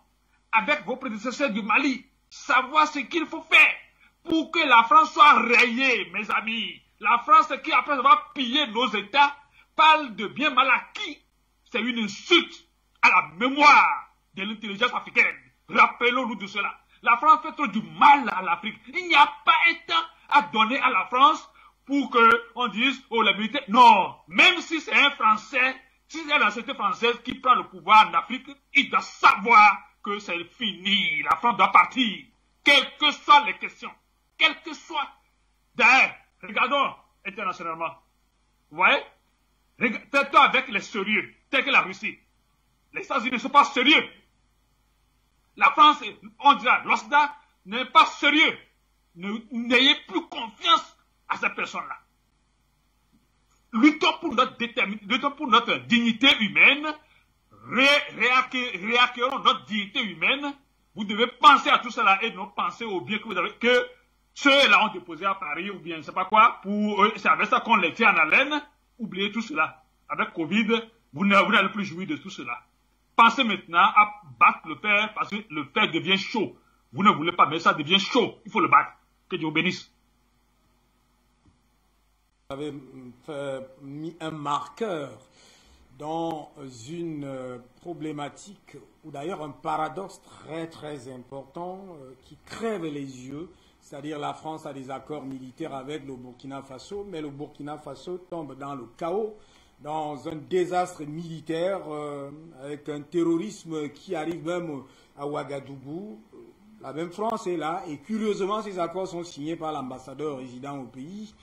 avec vos prédécesseurs du Mali. Savoir ce qu'il faut faire pour que la France soit rayée, mes amis. La France qui, après avoir pillé nos États, parle de bien mal acquis. C'est une insulte à la mémoire de l'intelligence africaine. Rappelons-nous de cela. La France fait trop du mal à l'Afrique. Il n'y a pas un temps à donner à la France pour qu'on dise, oh, les militaires. Non, même si c'est un Français, si c'est la société française qui prend le pouvoir en Afrique, il doit savoir que c'est fini. La France doit partir. Quelles que soient les questions. Quelles que soient. D'ailleurs, regardons internationalement. Vous voyez? Traitons avec les sérieux, tels que la Russie. Les États-Unis ne sont pas sérieux. La France, on dira, l'OSDA n'est pas sérieux. N'ayez plus confiance à cette personne-là. luttons pour notre dignité humaine, réacquérons notre dignité humaine. Vous devez penser à tout cela et non penser au bien que vous avez, que ceux-là ont déposé à Paris ou bien je ne sais pas quoi, c'est avec ça qu'on les tient en haleine. Oubliez tout cela. Avec Covid, vous n'allez plus jouir de tout cela. Pensez maintenant à battre le fer parce que le fer devient chaud. Vous ne voulez pas, mais ça devient chaud. Il faut le battre. Que Dieu vous bénisse. Vous avez mis un marqueur dans une problématique, ou d'ailleurs un paradoxe très très important qui crève les yeux, c'est-à-dire la France a des accords militaires avec le Burkina Faso, mais le Burkina Faso tombe dans le chaos, dans un désastre militaire, avec un terrorisme qui arrive même à Ouagadougou. La même France est là, et curieusement ces accords sont signés par l'ambassadeur résident au pays,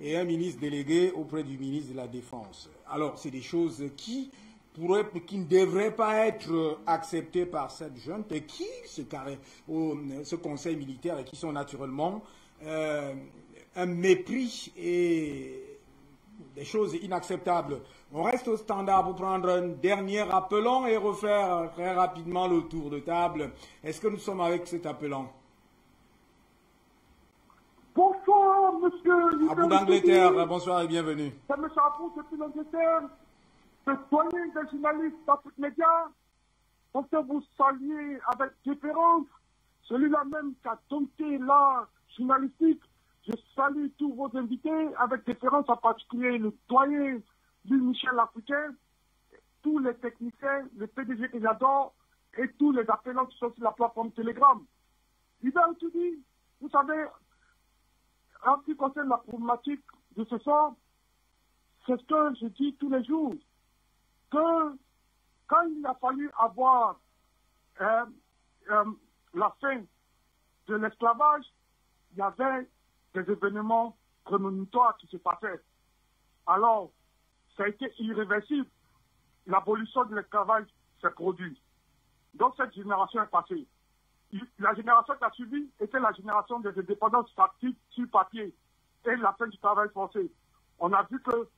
et un ministre délégué auprès du ministre de la Défense. Alors, c'est des choses qui ne devraient pas être acceptées par cette junte et qui, ce conseil militaire, et qui sont naturellement un mépris et des choses inacceptables. On reste au standard pour prendre un dernier appelant et refaire très rapidement le tour de table. Est-ce que nous sommes avec cet appelant? Bonsoir, monsieur. Abou d'Angleterre, bonsoir et bienvenue. C'est M. Abou depuis l'Angleterre, le doyen des journalistes d'Afrique Média. On peut vous saluer avec différence. Celui-là même qui a dompté l'art journalistique. Je salue tous vos invités avec différence, en particulier le doyen Louis Michel Africain, tous les techniciens, les PDG que j'adore et tous les appelants qui sont sur la plateforme Telegram. Il a tout dit, vous savez, en ce qui concerne la problématique de ce soir, c'est ce que je dis tous les jours, que quand il a fallu avoir la fin de l'esclavage, il y avait des événements prémonitoires qui se passaient. Alors, ça a été irréversible. L'abolition de l'esclavage s'est produite. Donc, cette génération est passée. La génération qui a suivi était la génération des indépendances factices sur papier et la fin du travail forcé. On a vu que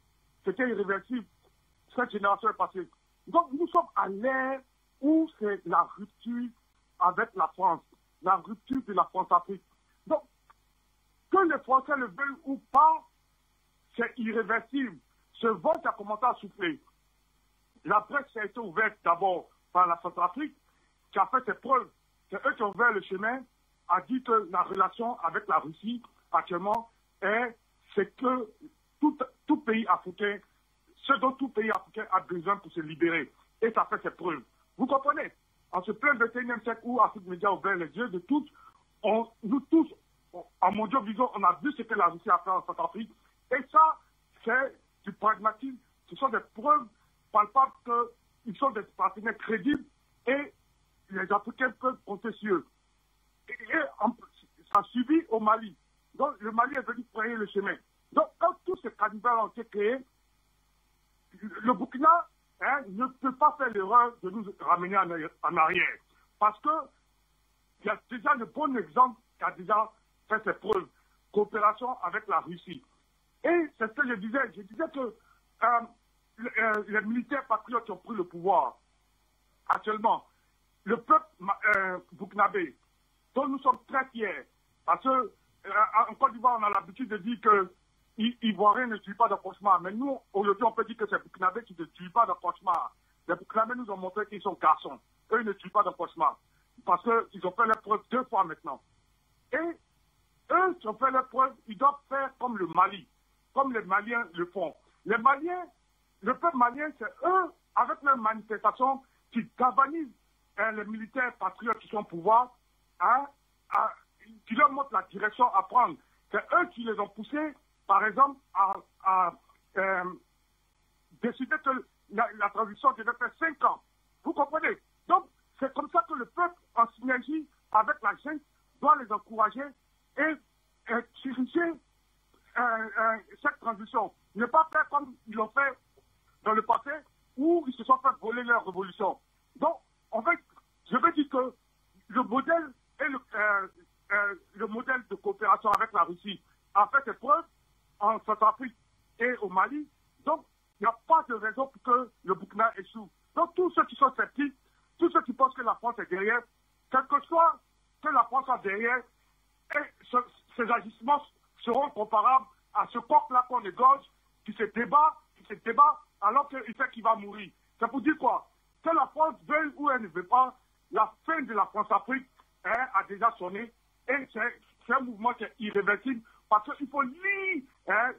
c'était irréversible. Cette génération est passée. Donc, nous sommes à l'ère où c'est la rupture avec la France, la rupture de la France-Afrique. Donc, que les Français le veulent ou pas, c'est irréversible. Ce vent qui a commencé à souffler. La brèche a été ouverte d'abord par la France-Afrique, qui a fait ses preuves. C'est eux qui ont ouvert le chemin, a dit que la relation avec la Russie, actuellement, c'est que tout pays africain, ce dont tout pays africain a besoin pour se libérer. Et ça fait ses preuves. Vous comprenez? En ce plein 21e siècle où Afrique Média a ouvert les yeux de tous, nous tous, en Mondial Vision, on a vu ce que la Russie a fait en Centrafrique. Et ça, c'est du pragmatisme. Ce sont des preuves palpables qu'ils sont des partenaires crédibles et les Africains peuvent compter sur eux. Et ça a suivi au Mali. Donc, le Mali est venu frayer le chemin. Donc, quand tous ces cannibales ont été créés, le Burkina ne peut pas faire l'erreur de nous ramener en arrière. Parce que il y a déjà le bon exemple qui a déjà fait ses preuves. Coopération avec la Russie. Et c'est ce que je disais. Je disais que les militaires patriotes qui ont pris le pouvoir actuellement, le peuple burkinabé, dont nous sommes très fiers, parce que en Côte d'Ivoire, on a l'habitude de dire que Ivoiriens ne tuent pas de cauchemar. Mais nous, aujourd'hui, on peut dire que c'est Burkinabés qui ne tuent pas de cauchemar. Les Burkinabés nous ont montré qu'ils sont garçons. Eux, ils ne tuent pas de cauchemar. Parce qu'ils ont fait leur preuve 2 fois maintenant. Et eux qui ont fait leur preuve, ils doivent faire comme le Mali, comme les Maliens le font. Les Maliens, le peuple malien, c'est eux, avec leurs manifestations, qui galvanisent les militaires patriotes qui sont au pouvoir, qui leur montrent la direction à prendre. C'est eux qui les ont poussés, par exemple, à décider que la transition devait faire 5 ans. Vous comprenez? Donc, c'est comme ça que le peuple, en synergie avec la jeune, doit les encourager et diriger cette transition. Ne pas faire comme ils l'ont fait dans le passé, où ils se sont fait voler leur révolution. Donc, en fait, je veux dire que le modèle et le modèle de coopération avec la Russie a fait ses preuves en Centrafrique et au Mali, ceux qui sont sceptiques, tous ceux qui pensent que la France est derrière, quel que soit que la France soit derrière, et ces agissements seront comparables à ce coq-là qu'on égorge, qui se débat, alors qu'il sait qu'il va mourir. Ça vous dit quoi? Que la France veuille ou elle ne veut pas, la fin de la France-Afrique a déjà sonné, et c'est un mouvement qui est irréversible, parce qu'il faut lire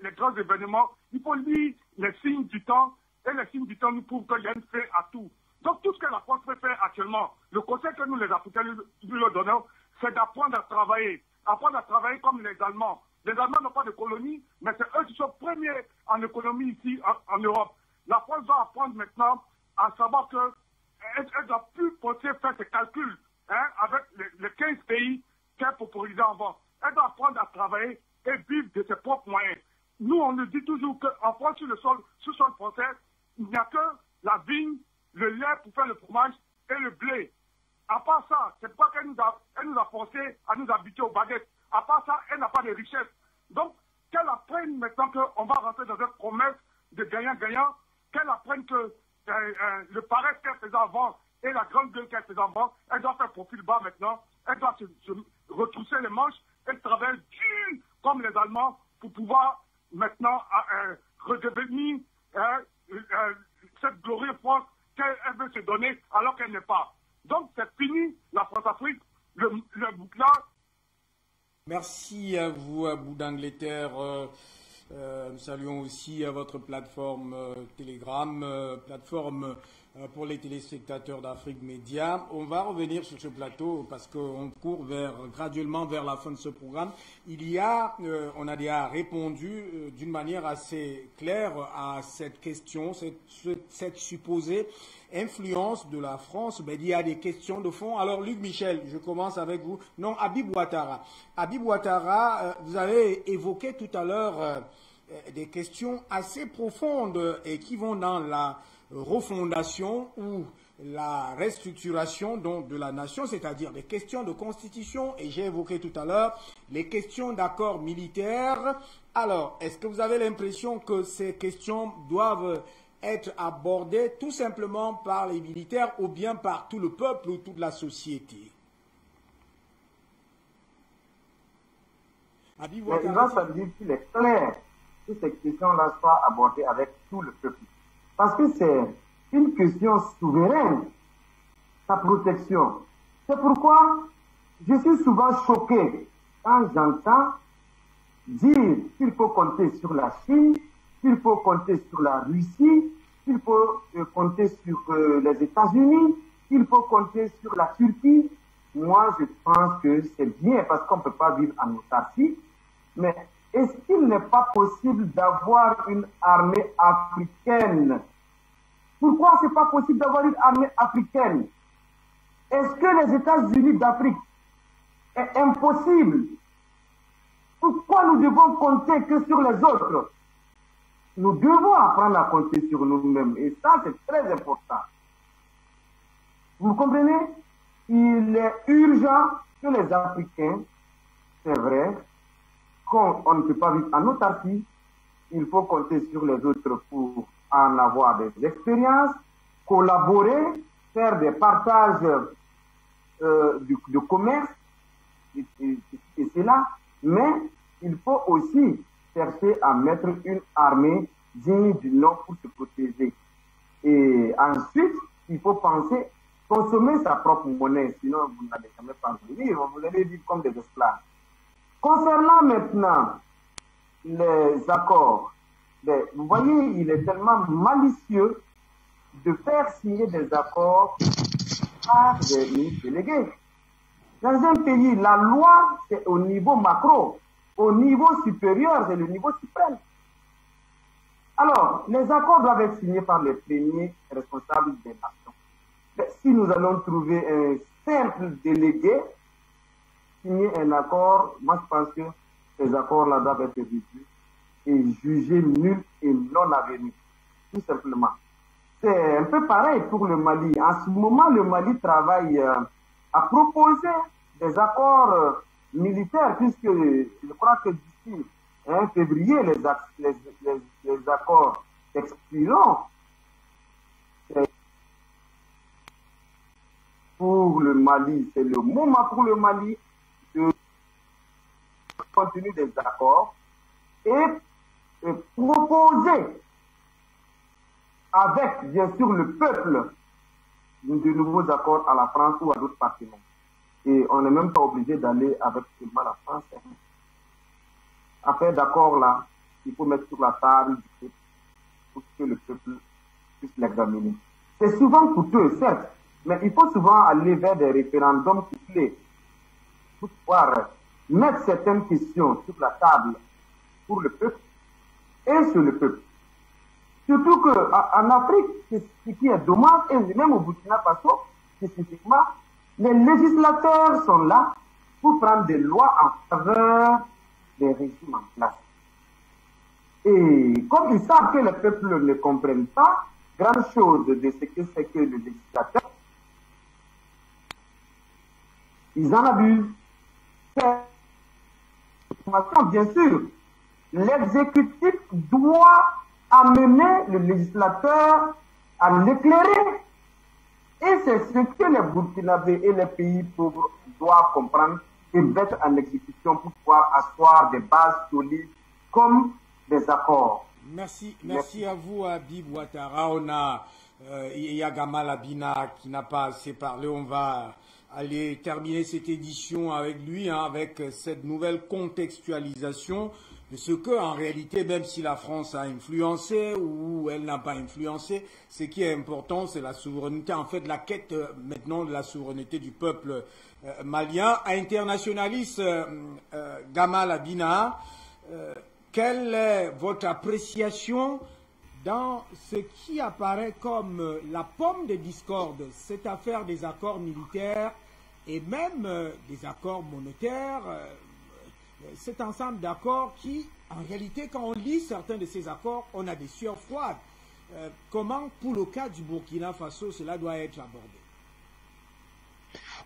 les grands événements, il faut lire les signes du temps, et les signes du temps nous prouvent qu'il y a une fin à tout. Donc tout ce que la France peut faire actuellement, le conseil que nous les Africains lui leur donnons, c'est d'apprendre à travailler comme les Allemands. Les Allemands n'ont pas de colonie, mais c'est eux qui sont premiers en économie ici en Europe. La France va apprendre maintenant à savoir qu'elle ne doit plus penser faire ses calculs avec les 15 pays qu'elle popularisait avant. Elle doit apprendre à travailler et vivre de ses propres moyens. Nous, on nous dit toujours qu'en France, sur le sol français, il n'y a que la vigne, le lait pour faire le fromage et le blé. À part ça, c'est pas qu'elle nous a forcé à nous habituer aux baguettes. À part ça, elle n'a pas de richesse. Donc, qu'elle apprenne maintenant qu'on va rentrer dans une promesse de gagnant-gagnant, qu'elle apprenne que le paresse qu'elle faisait avant et la grande gueule qu'elle faisait avant, elle doit faire profil bas maintenant, elle doit se retrousser les manches, elle travaille dur comme les Allemands pour pouvoir maintenant redevenir cette glorieuse France qu'elle veut se donner alors qu'elle n'est pas. Donc c'est fini la France-Afrique, le bouclage. Merci à vous, à bout d'Angleterre. Nous saluons aussi votre plateforme Telegram, plateforme pour les téléspectateurs d'Afrique Média. On va revenir sur ce plateau parce qu'on court graduellement vers la fin de ce programme. On a déjà répondu d'une manière assez claire à cette question, cette supposée influence de la France. Mais il y a des questions de fond. Alors Luc Michel, je commence avec vous. Non, Habib Ouattara. Habib Ouattara, vous avez évoqué tout à l'heure des questions assez profondes et qui vont dans la refondation ou la restructuration donc, de la nation, c'est-à-dire des questions de constitution, et j'ai évoqué tout à l'heure les questions d'accords militaires. Alors, est-ce que vous avez l'impression que ces questions doivent être abordées tout simplement par les militaires ou bien par tout le peuple ou toute la société? Il va se dire qu'il est clair que ces questions-là soient abordées avec tout le peuple. Parce que c'est une question souveraine, sa protection. C'est pourquoi je suis souvent choqué quand j'entends dire qu'il faut compter sur la Chine, qu'il faut compter sur la Russie, qu'il faut compter sur les États-Unis, qu'il faut compter sur la Turquie. Moi, je pense que c'est bien parce qu'on ne peut pas vivre en autarcie. Mais est-ce qu'il n'est pas possible d'avoir une armée africaine? Pourquoi ce n'est pas possible d'avoir une armée africaine? Est-ce que les États-Unis d'Afrique est impossible? Pourquoi nous devons compter que sur les autres? Nous devons apprendre à compter sur nous-mêmes. Et ça, c'est très important. Vous comprenez? Il est urgent que les Africains, c'est vrai, qu'on ne peut pas vivre en autarcie, il faut compter sur les autres pour en avoir des expériences, collaborer, faire des partages de commerce, et c'est là. Mais il faut aussi chercher à mettre une armée digne du nom pour se protéger. Et ensuite, il faut penser consommer sa propre monnaie, sinon vous n'allez jamais parvenir, vous allez vivre comme des esclaves. Concernant maintenant les accords, vous voyez, il est tellement malicieux de faire signer des accords par des ministres délégués. Dans un pays, la loi, c'est au niveau macro. Au niveau supérieur, c'est le niveau suprême. Alors, les accords doivent être signés par les premiers responsables des nations. Mais si nous allons trouver un simple délégué, signer un accord, moi je pense que ces accords-là doivent être réduits et jugés nuls et non avenus. Tout simplement. C'est un peu pareil pour le Mali. En ce moment, le Mali travaille à proposer des accords militaires, puisque je crois que d'ici février, les accords expireront. pour le Mali, c'est le moment pour le Mali de continuer des accords et proposer avec, bien sûr, le peuple de nouveaux accords à la France ou à d'autres partenaires. Et on n'est même pas obligé d'aller avec seulement la France. Après d'accord là, il faut mettre sur la table pour que le peuple puisse l'examiner. C'est souvent coûteux, certes, mais il faut souvent aller vers des référendums couplés pour pouvoir mettre certaines questions sur la table pour le peuple et sur le peuple. Surtout qu'en Afrique, ce qui est dommage, et même au Burkina Faso, spécifiquement, les législateurs sont là pour prendre des lois en faveur des régimes en place. Et comme ils savent que le peuple ne comprenne pas grand chose de ce que c'est que le législateur, ils en abusent. Bien sûr, l'exécutif doit amener le législateur à l'éclairer. Et c'est ce que les Burkinabés et les pays pauvres doivent comprendre et mettre en exécution pour pouvoir asseoir des bases solides comme des accords. Merci à vous, Habib Ouattara. On a Gamal Abina qui n'a pas assez parlé. On va aller terminer cette édition avec lui, avec cette nouvelle contextualisation de ce que, en réalité, même si la France a influencé ou elle n'a pas influencé, ce qui est important, c'est la souveraineté, en fait, la quête maintenant de la souveraineté du peuple malien. Internationaliste Gamal Abina, quelle est votre appréciation dans ce qui apparaît comme la pomme de discorde, cette affaire des accords militaires et même des accords monétaires, cet ensemble d'accords qui, en réalité, quand on lit certains de ces accords, on a des sueurs froides. Comment, pour le cas du Burkina Faso, cela doit être abordé?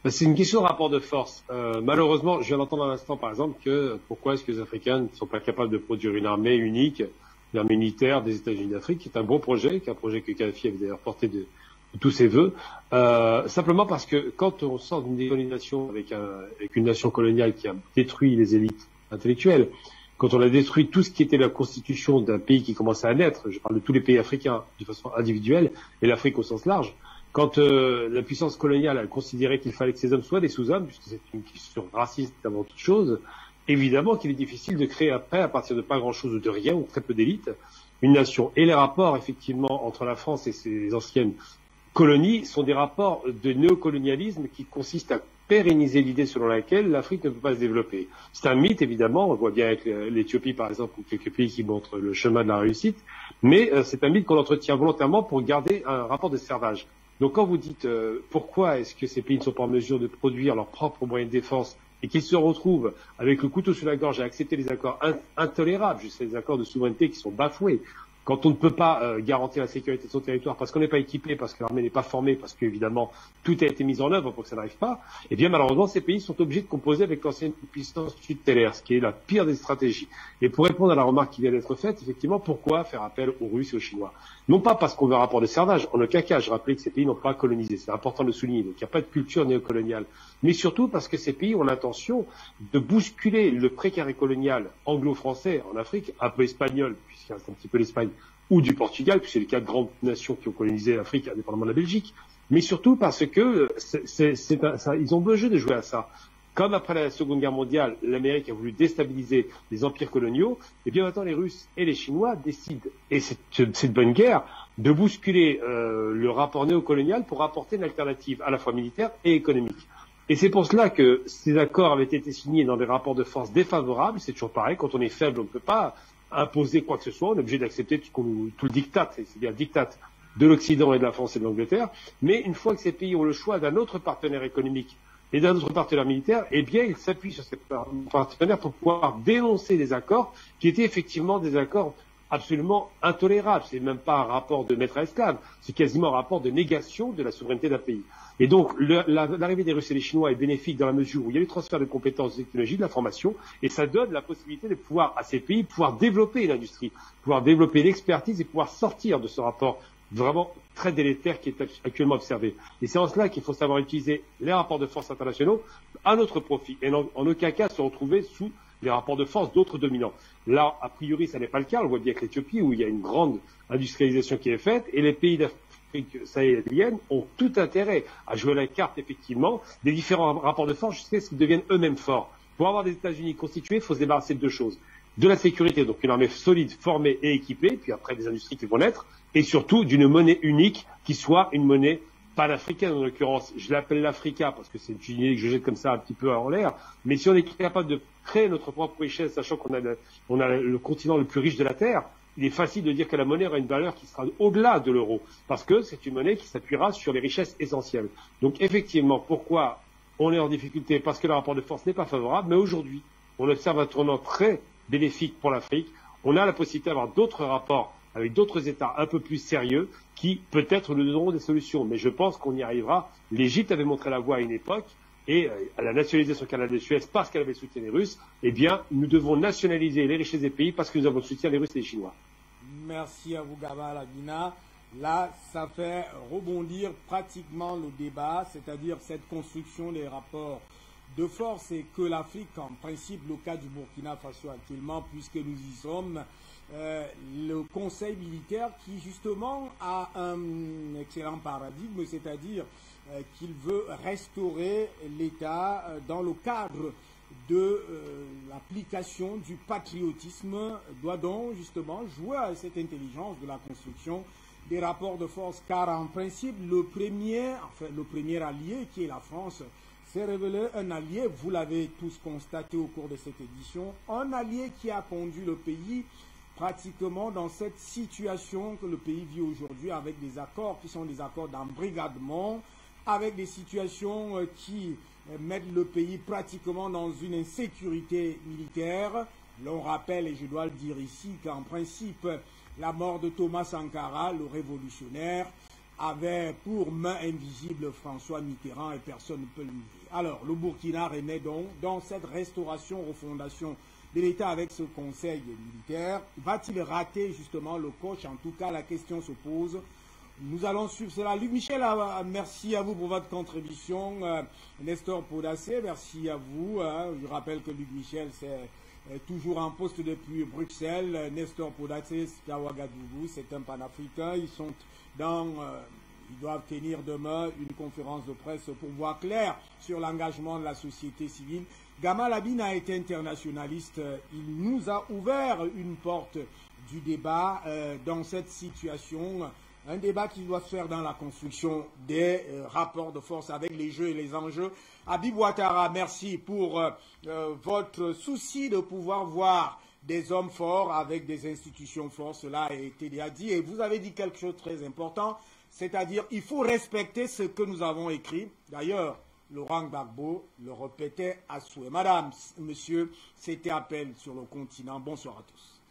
C'est une question de rapport de force. Malheureusement, je viens d'entendre à l'instant, par exemple, que pourquoi est-ce que les Africains ne sont pas capables de produire une armée unique, une armée militaire des États-Unis d'Afrique, qui est un bon projet, qui est un projet que Kadhafi avait d'ailleurs porté de tous ses vœux, simplement parce que quand on sort d'une décolonisation avec une nation coloniale qui a détruit les élites intellectuelles, quand on a détruit tout ce qui était la constitution d'un pays qui commençait à naître, je parle de tous les pays africains de façon individuelle, et l'Afrique au sens large, quand la puissance coloniale a considéré qu'il fallait que ces hommes soient des sous-hommes, puisque c'est une question raciste avant toute chose, évidemment qu'il est difficile de créer après, à partir de pas grand-chose ou de rien, ou très peu d'élites, une nation. Et les rapports, effectivement, entre la France et ses anciennes colonies sont des rapports de néocolonialisme qui consistent à pérenniser l'idée selon laquelle l'Afrique ne peut pas se développer. C'est un mythe, évidemment, on voit bien avec l'Éthiopie, par exemple, ou quelques pays qui montrent le chemin de la réussite, mais c'est un mythe qu'on entretient volontairement pour garder un rapport de servage. Donc quand vous dites pourquoi est-ce que ces pays ne sont pas en mesure de produire leurs propres moyens de défense et qu'ils se retrouvent avec le couteau sur la gorge à accepter des accords intolérables, je sais, des accords de souveraineté qui sont bafoués, quand on ne peut pas garantir la sécurité de son territoire parce qu'on n'est pas équipé, parce que l'armée n'est pas formée, parce qu'évidemment tout a été mis en œuvre pour que ça n'arrive pas, eh bien malheureusement ces pays sont obligés de composer avec l'ancienne puissance tutélaire, ce qui est la pire des stratégies. Et pour répondre à la remarque qui vient d'être faite, effectivement, pourquoi faire appel aux Russes et aux Chinois? Non pas parce qu'on veut un rapport de servage, en aucun cas, je rappelais que ces pays n'ont pas colonisé, c'est important de le souligner, donc il n'y a pas de culture néocoloniale, mais surtout parce que ces pays ont l'intention de bousculer le précaré colonial anglo-français en Afrique, un peu espagnol, puisqu'il reste un petit peu l'Espagne, ou du Portugal, puisque c'est les 4 grandes nations qui ont colonisé l'Afrique, indépendamment de la Belgique, mais surtout parce que ils ont besoin de jouer à ça. Comme après la Seconde Guerre mondiale, l'Amérique a voulu déstabiliser les empires coloniaux, et bien maintenant les Russes et les Chinois décident, et c'est une bonne guerre, de bousculer le rapport néocolonial pour apporter une alternative à la fois militaire et économique. Et c'est pour cela que ces accords avaient été signés dans des rapports de force défavorables. C'est toujours pareil, quand on est faible, on ne peut pas imposer quoi que ce soit, on est obligé d'accepter tout le diktat, c'est-à-dire le diktat de l'Occident et de la France et de l'Angleterre. Mais une fois que ces pays ont le choix d'un autre partenaire économique et d'un autre partenaire militaire, eh bien, ils s'appuient sur ces partenaires pour pouvoir dénoncer des accords qui étaient effectivement des accords absolument intolérables. C'est même pas un rapport de maître à esclave, c'est quasiment un rapport de négation de la souveraineté d'un pays. Et donc, l'arrivée des Russes et des Chinois est bénéfique dans la mesure où il y a le transfert de compétences, de technologies, de l'information, et ça donne la possibilité de pouvoir, à ces pays, pouvoir développer une industrie, pouvoir développer l'expertise et pouvoir sortir de ce rapport vraiment très délétère qui est actuellement observé. Et c'est en cela qu'il faut savoir utiliser les rapports de force internationaux à notre profit et en aucun cas se retrouver sous les rapports de force d'autres dominants. Là, a priori, ça n'est pas le cas. On voit bien que l'Éthiopie, où il y a une grande industrialisation qui est faite, et les pays d'Afrique sahélienne ont tout intérêt à jouer la carte, effectivement, des différents rapports de force jusqu'à ce qu'ils deviennent eux-mêmes forts. Pour avoir des États-Unis constitués, il faut se débarrasser de deux choses. De la sécurité, donc une armée solide, formée et équipée, puis après des industries qui vont naître, et surtout d'une monnaie unique qui soit une monnaie panafricaine en l'occurrence. Je l'appelle l'Africa parce que c'est une idée que je jette comme ça un petit peu en l'air, mais si on est capable de créer notre propre richesse, sachant qu'on a le continent le plus riche de la Terre, il est facile de dire que la monnaie aura une valeur qui sera au-delà de l'euro, parce que c'est une monnaie qui s'appuiera sur les richesses essentielles. Donc effectivement, pourquoi on est en difficulté? Parce que le rapport de force n'est pas favorable, mais aujourd'hui, on observe un tournant très bénéfique pour l'Afrique. On a la possibilité d'avoir d'autres rapports avec d'autres États un peu plus sérieux qui, peut-être, nous donneront des solutions. Mais je pense qu'on y arrivera. L'Égypte avait montré la voie à une époque et à la nationalisation du canal de Suez parce qu'elle avait le soutien des Russes. Eh bien, nous devons nationaliser les richesses des pays parce que nous avons le soutien des Russes et des Chinois. Merci à vous, Gamal Abina. Là, ça fait rebondir pratiquement le débat, c'est-à-dire cette construction des rapports de force et que l'Afrique, en principe, le cas du Burkina Faso actuellement, puisque nous y sommes, le Conseil militaire qui justement a un excellent paradigme, c'est-à-dire qu'il veut restaurer l'État dans le cadre de l'application du patriotisme, doit donc justement jouer à cette intelligence de la construction des rapports de force, car en principe le premier allié qui est la France s'est révélé un allié, vous l'avez tous constaté au cours de cette édition, un allié qui a conduit le pays pratiquement dans cette situation que le pays vit aujourd'hui, avec des accords qui sont des accords d'embrigadement, avec des situations qui mettent le pays pratiquement dans une insécurité militaire. L'on rappelle, et je dois le dire ici, qu'en principe, la mort de Thomas Sankara, le révolutionnaire, avait pour main invisible François Mitterrand et personne ne peut le nier. Alors, le Burkina remet donc dans cette restauration, refondation de l'État avec ce conseil militaire. Va-t-il rater justement le coach? En tout cas, la question se pose. Nous allons suivre cela. Luc Michel, merci à vous pour votre contribution. Nestor Podacé, merci à vous. Je rappelle que Luc Michel, c'est toujours en poste depuis Bruxelles. Nestor Podacé, c'est à Ouagadougou, c'est un panafricain. Ils sont ils doivent tenir demain une conférence de presse pour voir clair sur l'engagement de la société civile. Gamal Abina a été internationaliste. Il nous a ouvert une porte du débat dans cette situation. Un débat qui doit se faire dans la construction des rapports de force avec les jeux et les enjeux. Habib Ouattara, merci pour votre souci de pouvoir voir des hommes forts avec des institutions fortes. Cela a été déjà dit. Et vous avez dit quelque chose de très important, c'est-à-dire il faut respecter ce que nous avons écrit. D'ailleurs, Laurent Gbagbo le répétait à souhait. Madame, monsieur, c'était appel sur le continent. Bonsoir à tous.